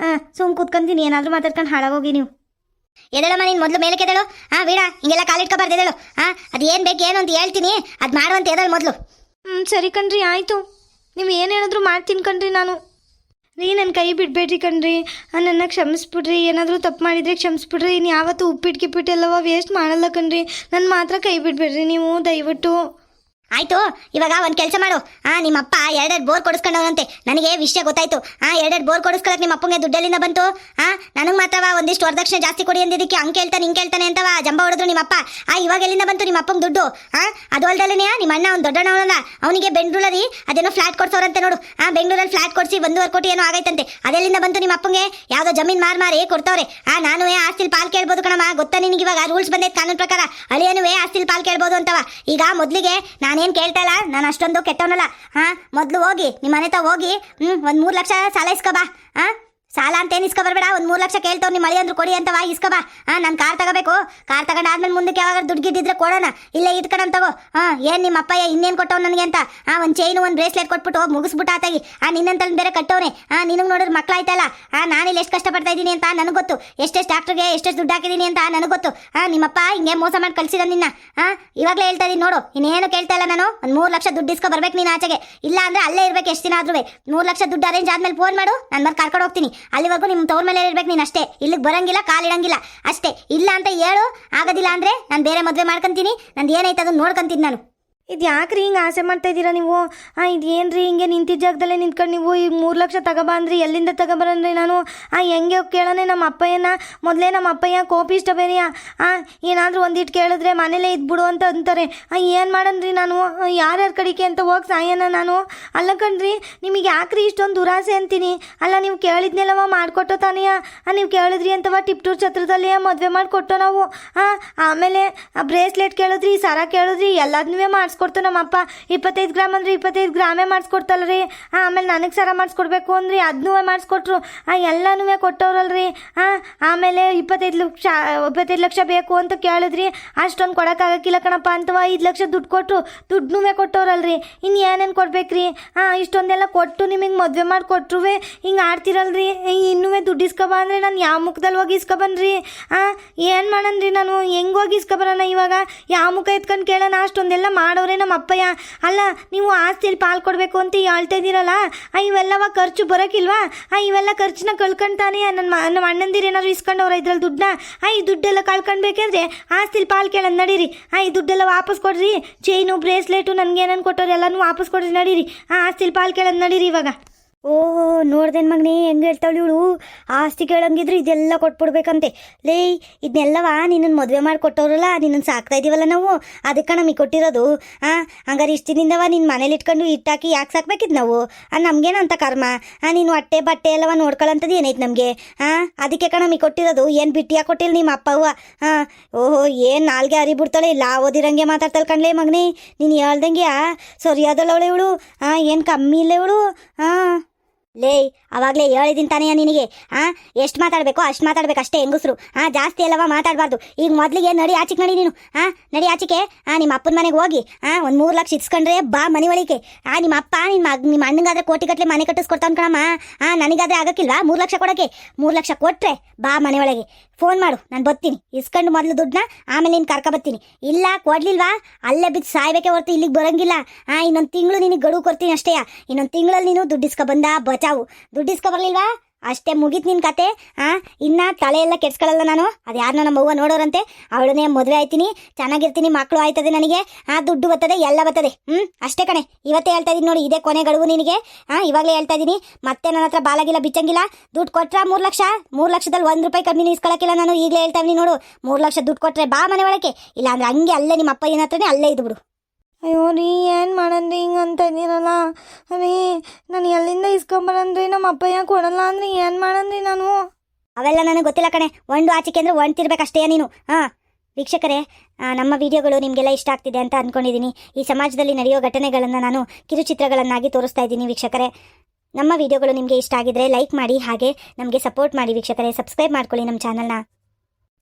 ಸುಮ್ಮ ಕೂತ್ಕೊಂತೀನಿ, ಏನಾದರೂ ಮಾತಾಡ್ಕೊಂಡು ಹಾಳಾಗೋಗಿ ನೀವು. ಎದಳಮ್ಮ ನೀನು ಮೊದಲು ಮೇಲಕ್ಕೆ ಎದಳು. ಬೇಡ ಹಿಂಗೆಲ್ಲ ಕಾಲಿಟ್ಕೊಬಾರ್ದು, ಎದಳು. ಅದು ಏನು ಬೇಕು ಏನು ಅಂತ ಹೇಳ್ತೀನಿ, ಅದು ಮಾಡುವಂತ ಎದಳು ಮೊದಲು. ಸರಿ ಕಣ್ರಿ, ಆಯಿತು. ನೀವು ಏನು ಹೇಳಿದ್ರು ಮಾಡ್ತೀನಿ ಕಣ್ರಿ ನಾನು. ರೀ ನನ್ನ ಕೈ ಬಿಡಬೇಡ್ರಿ ಕಣ್ರಿ, ನನ್ನ ಕ್ಷಮಿಸ್ಬಿಡ್ರಿ. ಏನಾದರೂ ತಪ್ಪು ಮಾಡಿದರೆ ಕ್ಷಮಿಸ್ಬಿಡ್ರಿ. ಇನ್ನು ಯಾವತ್ತೂ ಉಪ್ಪಿಟ್ಟು ಎಲ್ಲವ ವೇಸ್ಟ್ ಮಾಡಲ್ಲ ಕಣ್ರಿ. ನನ್ನ ಮಾತ್ರ ಕೈ ಬಿಡಬೇಡ್ರಿ ನೀವು ದಯವಿಟ್ಟು. ಆಯ್ತು, ಇವಾಗ ಒಂದು ಕೆಲಸ ಮಾಡು. ನಿಮ್ಮಪ್ಪ 2 ಬೋರ್ ಕೊಡಿಸ್ಕೊಂಡವನಂತೆ. ನನಗೆ ವಿಷಯ ಗೊತ್ತಾಯ್ತು. 2 ಬೋರ್ ಕೊಡಿಸ್ಕೊಳಕ್ಕೆ ನಿಮ್ಮ ಅಪ್ಪಂಗೆ ದುಡ್ಡಲ್ಲಿಂದ ಬಂತು? ನನಗೆ ಮಾತ್ರವ ಒಂದಿಷ್ಟು ವರದಕ್ಷಿಣೆ ಜಾಸ್ತಿ ಕೊಡಿ ಅಂದಿದ್ದಕ್ಕೆ ಹಂಗೆ ಕೇಳ್ತಾನೆ ಹಿಂಗೆ ಕೇಳ್ತಾನೆ ಅಂತವ ಜಂಬ ಹೊಡೆದ್ರು ನಿಮ್ಮಪ್ಪ. ಇವಾಗ ಎಲ್ಲಿಂದ ಬಂತು ನಿಮ್ಮ ಅಪ್ಪಂಗೆ ದುಡ್ಡು? ಅದು ಅಲ್ದಲ್ಲೇ ನಿಮ್ಮ ಅಣ್ಣ ಒಂದು ದೊಡ್ಡಣ್ಣವನಲ್ಲ, ಅವನಿಗೆ ಬೆಂಗಳೂರಲ್ಲಿ ಅದೇನೋ ಫ್ಲಾಟ್ ಕೊಡ್ಸೋರಂತೆ ನೋಡು. ಬೆಂಗಳೂರಲ್ಲಿ ಫ್ಲಾಟ್ ಕೊಡಿಸಿ 1.5 ಕೋಟಿ ಏನೋ ಆಗೈತಂತೆ. ಅದೆಲ್ಲಿಂದ ಬಂತು ನಿಮ್ಮ ಅಪ್ಪಂಗೆ? ಯಾವುದೋ ಜಮೀನು ಮಾರಿ ಕೊಡ್ತವ್ರೆ. ನಾನು ಆಸ್ತಿಲ್ ಪಾಲ್ ಕೇಳ್ಬೋದು ಕಣಮ್ಮ, ಗೊತ್ತಾ ನಿನಗೆ? ಇವಾಗ ರೂಲ್ಸ್ ಬಂದೈತೆ ಕಾನೂನು ಪ್ರಕಾರ, ಅಳಿಯನುವೆ ಆಸ್ತಿಲ್ ಪಾಲ್ ಕೇಳ್ಬೋದು ಅಂತವ. ಈಗ ಮೊದಲಿಗೆ ನಾನೇನು ಕೇಳ್ತಾ ಇಲ್ಲ, ನಾನು ಅಷ್ಟೊಂದು ಕೆಟ್ಟವನಲ್ಲ. ಮೊದಲು ಹೋಗಿ ನಿಮ್ಮ ಮನೆ ತ ಹೋಗಿ 3 ಲಕ್ಷ ಸಾಲ ಇಸ್ಕೊಬಾ. ಸಾಲ ಅಂತ ಏನು ಇಸ್ಕೊಬರ್ಬೇಡ. 3 ಲಕ್ಷ ಕೇಳ್ತಾವ್ ನಿಮ್ಮ ಮಳಿ ಅಂದ್ರು ಕೊಡಿ ಅಂತವ, ಇಸ್ಕೊಬಾ. ನಾನು ಕಾರ್ ತಗೋಬೇಕು. ಕಾರ್ ತಗೊಂಡಾದ್ಮೇಲೆ ಮುಂದಕ್ಕೆ ಯಾವಾಗ ದುಡ್ಡು ಗಿದ್ದಿದ್ರೆ ಕೊಡೋಣ, ಇಲ್ಲೇ ಇಟ್ಕೊಂಡು ತಗೋ. ಏನು ನಿಮ್ಮ ಅಪ್ಪಯ್ಯ ಇನ್ನೇನು ಕೊಟ್ಟವ್ ನನಗೆ ಅಂತ? ಒಂದು ಚೈನು ಒಂದು ಬ್ರೇಸ್ಲೆಟ್ ಕೊಟ್ಬಿಟ್ಟು ಮುಗಿಸ್ಬಿಟ್ಟು ಆತಾಗಿ. ನಿನ್ನಂತ ಬೇರೆ ಕಟ್ಟವ್ರೆ. ನಿನಗೆ ನೋಡಿದ್ರೆ ಮಕ್ಕಳಾಯ್ತಲ್ಲ. ನಾನಿಲ್ಲಿ ಎಷ್ಟು ಕಷ್ಟಪಡ್ತಾ ಇದ್ದೀನಿ ಅಂತ ನನಗೆ ಗೊತ್ತು. ಎಷ್ಟೆಷ್ಟು ಡಾಕ್ಟ್ರಿಗೆ ಎಷ್ಟೆಷ್ಟು ದುಡ್ಡು ಹಾಕಿದ್ದೀನಿ ಅಂತ ನನಗೆ ಗೊತ್ತು. ನಿಮ್ಮಪ್ಪ ಹಿಂಗೆ ಮೋಸ ಮಾಡಿ ಕಳ್ಸಿದ ನಿನ್ನ. ಇವಾಗಲೇ ಹೇಳ್ತಾ ಇದ್ದೀನಿ ನೋಡು, ಇನ್ನೇನು ಕೇಳ್ತಾ ಇಲ್ಲ ನಾನು. ಒಂದು 3 ಲಕ್ಷ ದುಡ್ಡು ಇಸ್ಕೊ ಬರ್ಬೇಕು ನೀನು ಆಚೆಗೆ. ಇಲ್ಲ ಅಂದ್ರೆ ಅಲ್ಲೇ ಇರ್ಬೇಕು ಎಷ್ಟು ದಿನ ಆದ್ರೂ. 3 ಲಕ್ಷ ದುಡ್ಡು ಅರೇಂಜ್ ಆದ್ಮೇಲೆ ಫೋನ್ ಮಾಡು, ನಾನು ಬಂದು ಕರ್ಕೊಂಡು ಹೋಗ್ತೀನಿ. ಅಲ್ಲಿವರೆಗೂ ನಿಮ್ಮ ತವ್ರ ಮೇಲೆ ಇರ್ಬೇಕು ನೀನು ಅಷ್ಟೇ. ಇಲ್ಲಿಗೆ ಬರಂಗಿಲ್ಲ, ಕಾಲಿಡಂಗಿಲ್ಲ ಅಷ್ಟೇ. ಇಲ್ಲ ಅಂತ ಹೇಳು. ಆಗೋದಿಲ್ಲ ಅಂದ್ರೆ ನಾನು ಬೇರೆ ಮದುವೆ ಮಾಡ್ಕೊಂತೀನಿ. ನಂದು ಏನೈತೆ ಅದನ್ನ ನೋಡ್ಕೊಂತೀನಿ ನಾನು. ಇದು ಯಾಕ್ರಿ ಹಿಂಗೆ ಆಸೆ ಮಾಡ್ತಾ ಇದ್ದೀರಾ ನೀವು? ಇದು ಏನ್ರಿ ಹಿಂಗೆ ನಿಂತಿದ್ದ ಜಾಗದಲ್ಲೇ ನಿಂತ್ಕೊಂಡು ನೀವು ಈ 3 ಲಕ್ಷ ತಗೋಬಾ ಅಂದ್ರಿ? ಎಲ್ಲಿಂದ ತಗೋಬರಂದ್ರಿ ನಾನು? ಹೆಂಗೆ ಕೇಳೋಣ ನಮ್ಮ ಅಪ್ಪಯ್ಯನ? ಮೊದಲೇ ನಮ್ಮ ಅಪ್ಪಯ್ಯ ಕೋಪಿಷ್ಟ ಬೇರೆಯಾ? ಏನಾದರೂ ಒಂದಿಟ್ಟು ಕೇಳಿದ್ರೆ ಮನೇಲೇ ಇದ್ಬಿಡು ಅಂತ ಅಂತಾರೆ. ಏನು ಮಾಡನ್ರಿ ನಾನು? ಯಾರ್ಯಾರ ಕಡೆಗೆ ಅಂತ ಹೋಗಿ ಸಾಯನ ನಾನು? ಅಲ್ಲ ಕಣ್ರಿ, ನಿಮಗೆ ಯಾಕ್ರಿ ಇಷ್ಟೊಂದು ದುರಾಸೆ ಅಂತೀನಿ? ಅಲ್ಲ ನೀವು ಕೇಳಿದ್ನೆಲ್ಲವ ಮಾಡಿಕೊಟ್ಟೋ ತಾನೆಯಾ? ನೀವು ಕೇಳಿದ್ರಿ ಅಂತವ ಟಿಪ್ಟೂರ್ ಛತ್ರದಲ್ಲಿ ಮದುವೆ ಮಾಡಿಕೊಟ್ಟೋ ನಾವು. ಆಮೇಲೆ ಬ್ರೇಸ್ಲೆಟ್ ಕೇಳಿದ್ರಿ, ಸರ ಕೇಳಿದ್ರಿ, ಎಲ್ಲದನ್ನೂ ಮಾಡಿಸ್ಕೊಡ್ತು ನಮ್ಮಪ್ಪ. 25 ಗ್ರಾಮ್ ಅಂದ್ರೆ 25 ಗ್ರಾಮೇ ಮಾಡಿಸ್ಕೊಡ್ತಲ್ರಿ. ಆಮೇಲೆ ನನಗೆ ಸರ ಮಾಡಿಸ್ಕೊಡ್ಬೇಕು ಅಂದ್ರಿ, ಅದನ್ನೂ ಮಾಡಿಸ್ಕೊಟ್ರು. ಎಲ್ಲನೂ ಕೊಟ್ಟವ್ರಲ್ರಿ. ಆಮೇಲೆ 25 ಲಕ್ಷ ಬೇಕು ಅಂತ ಕೇಳಿದ್ರಿ, ಅಷ್ಟೊಂದು ಕೊಡೋಕ್ಕಾಗಕ್ಕಿಲ್ಲ ಕಣಪ್ಪ ಅಂತವ 5 ಲಕ್ಷ ದುಡ್ಡು ಕೊಟ್ಟರು. ದುಡ್ಡನ್ನೂ ಕೊಟ್ಟವ್ರಲ್ರಿ. ಇನ್ನು ಏನೇನು ಕೊಡ್ಬೇಕ್ರಿ? ಇಷ್ಟೊಂದೆಲ್ಲ ಕೊಟ್ಟು ನಿಮಗೆ ಮದುವೆ ಮಾಡಿ ಕೊಟ್ಟರು ಹಿಂಗೆ ಆಡ್ತಿರಲ್ರಿ. ಇನ್ನೂ ದುಡ್ಡು ಇಸ್ಕೊಬ ಅಂದರೆ ನಾನು ಯಾವ ಮುಖದಲ್ಲಿ ಹೋಗಿ ಇಸ್ಕೊಬನ್ರಿ? ಏನು ಮಾಡನ್ರಿ ನಾನು? ಹೆಂಗೆ ಹೋಗಿ ಇಸ್ಕೊಬರೋಣ ಇವಾಗ? ಯಾವ ಮುಖ ಎತ್ಕೊಂಡು ಕೇಳೋಣ? ಅಷ್ಟೊಂದೆಲ್ಲ ಮಾಡೋರೆ ನಮ್ಮ ಅಪ್ಪಯ್ಯ. ಅಲ್ಲ ನೀವು ಆಸ್ತಿಯಲ್ಲಿ ಪಾಲ್ ಕೊಡಬೇಕು ಅಂತ ಹೇಳ್ತಾ ಇದ್ದೀರಲ್ಲ, ಇವೆಲ್ಲವ ಖರ್ಚು ಬರೋಕ್ಕಿಲ್ವಾ? ಇವೆಲ್ಲ ಖರ್ಚನ್ನ ಕಳ್ಕೊಂತಾನೆ ನಮ್ಮ ಅಣ್ಣಂದಿರು ಏನಾದ್ರು ಇಸ್ಕೊಂಡವ್ರ ಇದ್ರಲ್ಲಿ ದುಡ್ಡನ್ನ? ಈ ದುಡ್ಡೆಲ್ಲ ಕಳ್ಕೊಳ್ಬೇಕಾದ್ರೆ ಆಸ್ತಿಲಿ ಪಾಲ್ ಕೇಳೋದು ನಡೀರಿ. ಈ ದುಡ್ಡೆಲ್ಲ ವಾಪಸ್ ಕೊಡ್ರಿ. ಚೈನು ಬ್ರೇಸ್ಲೆಟು ನನಗೇನೇನು ಕೊಟ್ಟವ್ರು ಎಲ್ಲನೂ ವಾಪಸ್ ಕೊಡ್ರಿ ನಡೀರಿ. ಆಸ್ತಿಲಿ ಪಾಲ್ ಕೇಳೋದು ನಡೀರಿ ಇವಾಗ. ಓಹೋ ನೋಡ್ದೇನು ಮಗನೇ ಹೆಂಗೆ ಹೇಳ್ತಾವಳು ಇವಳು. ಆಸ್ತಿ ಕೇಳಂಗಿದ್ರೆ ಇದೆಲ್ಲ ಕೊಟ್ಬಿಡ್ಬೇಕಂತೆ. ಲೇ ಇದನ್ನೆಲ್ಲವ ನಿನ್ನನ್ನು ಮದುವೆ ಮಾಡಿ ಕೊಟ್ಟವ್ರಲ್ಲ, ನಿನ್ನನ್ನು ಸಾಕ್ತಾ ಇದೀವಲ್ಲ ನಾವು, ಅದಕ್ಕೆ ನಮಗೆ ಕೊಟ್ಟಿರೋದು. ಹಂಗಾರೆ ಇಷ್ಟು ದಿನದವ ನಿನ್ನ ಮನೇಲಿ ಇಟ್ಕೊಂಡು ಇಟ್ಟಾಕಿ ಯಾಕೆ ಸಾಕ್ಬೇಕಿದ್ ನಾವು? ನಮಗೇನಂತ ಕರ್ಮ? ನೀನು ಹೊಟ್ಟೆ ಬಟ್ಟೆ ಎಲ್ಲವ ನೋಡ್ಕೊಳ್ಳೋಂಥದ್ದು ಏನೈತೆ ನಮಗೆ? ಅದಕ್ಕೆ ನಮಗೆ ಕೊಟ್ಟಿರೋದು. ಏನು ಬಿಟ್ಟಿಯಾಗಿ ಕೊಟ್ಟಿಲ್ಲ ನಿಮ್ಮ ಅಪ್ಪವ್ವ. ಓಹೋ ಏನು ನಾಲ್ಗೆ ಹರಿಬಿಡ್ತಾಳೆ, ಇಲ್ಲ ಓದಿರಂಗೆ ಮಾತಾಡ್ತಾಳೆ ಕಣ್ಲೇ ಮಗನೇ. ನೀನು ಹೇಳ್ದಂಗೆ ಸರಿಯಾದಲ್ಲ ಅವಳೆ ಇವಳು. ಏನು ಕಮ್ಮಿ ಇಲ್ಲ ಇವಳು. ಲೇ ಅವಾಗಲೇ ಹೇಳಿದ್ದೀನಿ ತಾನೆಯ ನಿನಗೆ ಎಷ್ಟು ಮಾತಾಡಬೇಕೋ ಅಷ್ಟು ಮಾತಾಡ್ಬೇಕು ಅಷ್ಟೇ ಹೆಂಗಸ್ರು ಜಾಸ್ತಿ ಎಲ್ಲವ ಮಾತಾಡಬಾರ್ದು. ಈಗ ಮೊದಲಿಗೆ ನಡಿ ಆಚಿಕೆ ನಡಿ ನೀನು ನಡಿ ಆಚಿಕೆ ನಿಮ್ಮ ಅಪ್ಪನ ಮನೆಗೆ ಹೋಗಿ ಒಂದು 3 ಲಕ್ಷ ಇಸ್ಕೊಂಡ್ರೆ ಬಾ ಮನೆ ಒಳಗೆ ನಿಮ್ಮ ಅಪ್ಪ ನಿಮ್ಮ ಅಣ್ಣಂಗಾದ್ರೆ ಕೋಟಿಗಟ್ಟಲೆ ಮನೆ ಕಟ್ಟಿಸ್ಕೊಡ್ತಾವ್ ಕಣಮ್ಮ. ನನಗಾದ್ರೆ ಆಗಕ್ಕಿಲ್ವಾ 3 ಲಕ್ಷ ಕೊಡೋಕ್ಕೆ? 3 ಲಕ್ಷ ಕೊಟ್ರೆ ಬಾ ಮನೆ ಒಳಗೆ ಫೋನ್ ಮಾಡು, ನಾನು ಬರ್ತೀನಿ. ಇಸ್ಕೊಂಡು ಮೊದಲು ದುಡ್ಡನ್ನ ಆಮೇಲೆ ನೀನು ಕರ್ಕೊ ಬರ್ತೀನಿ. ಇಲ್ಲ ಕೊಡ್ಲಿಲ್ವಾ ಅಲ್ಲೇ ಬಿದ್ದು ಸಾಯ್ಬೇಕೆ ಹೊರತು ಇಲ್ಲಿಗೆ ಬರೋಂಗಿಲ್ಲ. ಇನ್ನೊಂದು ತಿಂಗಳು ನಿನಗೆ ಗಡುವು ಕೊಡ್ತೀನಿ ಅಷ್ಟೇ. ಇನ್ನೊಂದು ತಿಂಗಳಲ್ಲಿ ನೀನು ದುಡ್ಡು ಇಸ್ಕೊ ಬಂದ ಬಚಾವು. ದುಡ್ಡು ಇಸ್ಕೊ ಬರ್ಲಿಲ್ವಾ ಅಷ್ಟೇ ಮುಗೀತು ನಿನ್ನ ಕತೆ. ಇನ್ನ ತಲೆ ಎಲ್ಲ ಕೆಡ್ಸ್ಕೊಳ್ಳಲ್ಲ ನಾನು. ಅದು ಯಾರನ್ನ ನಮ್ಮ ಅವ್ವ ನೋಡೋರಂತೆ, ಅವಳನ್ನೇ ಮದುವೆ ಆಯ್ತೀನಿ, ಚೆನ್ನಾಗಿರ್ತೀನಿ, ಮಕ್ಕಳು ಆಯ್ತದೆ ನನಗೆ, ದುಡ್ಡು ಬರ್ತದೆ, ಎಲ್ಲ ಬರ್ತದೆ. ಅಷ್ಟೇ ಕಣೆ. ಇವತ್ತೇ ಹೇಳ್ತಾ ಇದೀನಿ ನೋಡಿ, ಇದೇ ಕೊನೆ ಗಡುವು ನಿನಗೆ. ಇವಾಗಲೇ ಹೇಳ್ತಾ ಇದ್ದೀನಿ. ಮತ್ತೆ ನನ್ನ ಹತ್ರ ಬಾಲಾಗಿಲ್ಲ ಬಿಚ್ಚಂಗಿಲ್ಲ. ದುಡ್ಡು ಕೊಟ್ರ 3 ಲಕ್ಷ, 3 ಲಕ್ಷದಲ್ಲಿ 1 ರೂಪಾಯಿ ಕಮ್ಮಿ ಇಸ್ಕೊಳಕ್ಕಿಲ್ಲ ನಾನು. ಈಗಲೇ ಹೇಳ್ತಾ ಇದೀನಿ ನೋಡು, 3 ಲಕ್ಷ ದುಡ್ಡು ಕೊಟ್ರೆ ಬಾ ಮನೆ ಒಳಗೆ. ಇಲ್ಲ ಅಂದ್ರೆ ಹಂಗೆ ಅಲ್ಲೇ ನಿಮ್ಮ ಅಪ್ಪ ಏನತ್ರನೇ ಅಲ್ಲೇ ಇದ್ದು ಬಿಡು. ಅಯ್ಯೋ ರೀ, ಏನು ಮಾಡಂದ್ರಿ ಹಿಂಗೆ ಅಂತ ಇದ್ದೀರಲ್ಲ ರೀ? ನಾನು ಎಲ್ಲಿಂದ ಇಸ್ಕೊಂಬರನ್ರಿ? ನಮ್ಮ ಅಪ್ಪಯ್ಯ ಕೊಡಲ್ಲ ಅಂದ್ರೆ ಏನು ಮಾಡಂದ್ರಿ ನಾನು? ಅವೆಲ್ಲ ನನಗೆ ಗೊತ್ತಿಲ್ಲ ಕಣೆ. ಒಂದು ಆಚಿಕೆ ಅಂದ್ರೆ ಒಂಟಿರ್ಬೇಕಷ್ಟೇ ನೀನು. ವೀಕ್ಷಕರೇ, ನಮ್ಮ ವಿಡಿಯೋಗಳು ನಿಮಗೆಲ್ಲ ಇಷ್ಟ ಆಗ್ತಿದೆ ಅಂತ ಅಂದ್ಕೊಂಡಿದ್ದೀನಿ. ಈ ಸಮಾಜದಲ್ಲಿ ನಡೆಯೋ ಘಟನೆಗಳನ್ನು ನಾನು ಕಿರುಚಿತ್ರಗಳನ್ನಾಗಿ ತೋರಿಸ್ತಾ ಇದ್ದೀನಿ ವೀಕ್ಷಕರೇ. ನಮ್ಮ ವಿಡಿಯೋಗಳು ನಿಮಗೆ ಇಷ್ಟ ಆಗಿದ್ರೆ ಲೈಕ್ ಮಾಡಿ, ಹಾಗೆ ನಮಗೆ ಸಪೋರ್ಟ್ ಮಾಡಿ ವೀಕ್ಷಕರೇ. ಸಬ್ಸ್ಕ್ರೈಬ್ ಮಾಡ್ಕೊಳ್ಳಿ ನಮ್ಮ ಚಾನಲ್ನ.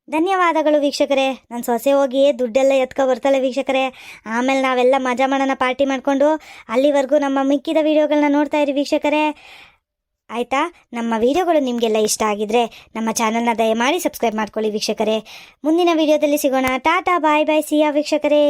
ಧನ್ಯವಾದಗಳು ವೀಕ್ಷಕರೇ. ನನ್ನ ಸೊಸೆ ಹೋಗಿ ದುಡ್ಡೆಲ್ಲ ಎತ್ಕೊ ಬರ್ತಾಳೆ ವೀಕ್ಷಕರೇ. ಆಮೇಲೆ ನಾವೆಲ್ಲ ಮಜಾ ಮಾಡೋಣ, ಪಾರ್ಟಿ ಮಾಡಿಕೊಂಡು. ಅಲ್ಲಿವರೆಗೂ ನಮ್ಮ ಮಿಕ್ಕಿದ ವೀಡಿಯೋಗಳನ್ನ ನೋಡ್ತಾ ಇರಿ ವೀಕ್ಷಕರೇ. ಆಯಿತಾ? ನಮ್ಮ ವಿಡಿಯೋಗಳು ನಿಮಗೆಲ್ಲ ಇಷ್ಟ ಆಗಿದ್ರೆ ನಮ್ಮ ಚಾನಲ್ನ ದಯಮಾಡಿ ಸಬ್ಸ್ಕ್ರೈಬ್ ಮಾಡ್ಕೊಳ್ಳಿ ವೀಕ್ಷಕರೇ. ಮುಂದಿನ ವಿಡಿಯೋದಲ್ಲಿ ಸಿಗೋಣ. ಟಾಟಾ ಬಾಯ್ ಬಾಯ್, ಸಿಯಾ ವೀಕ್ಷಕರೇ.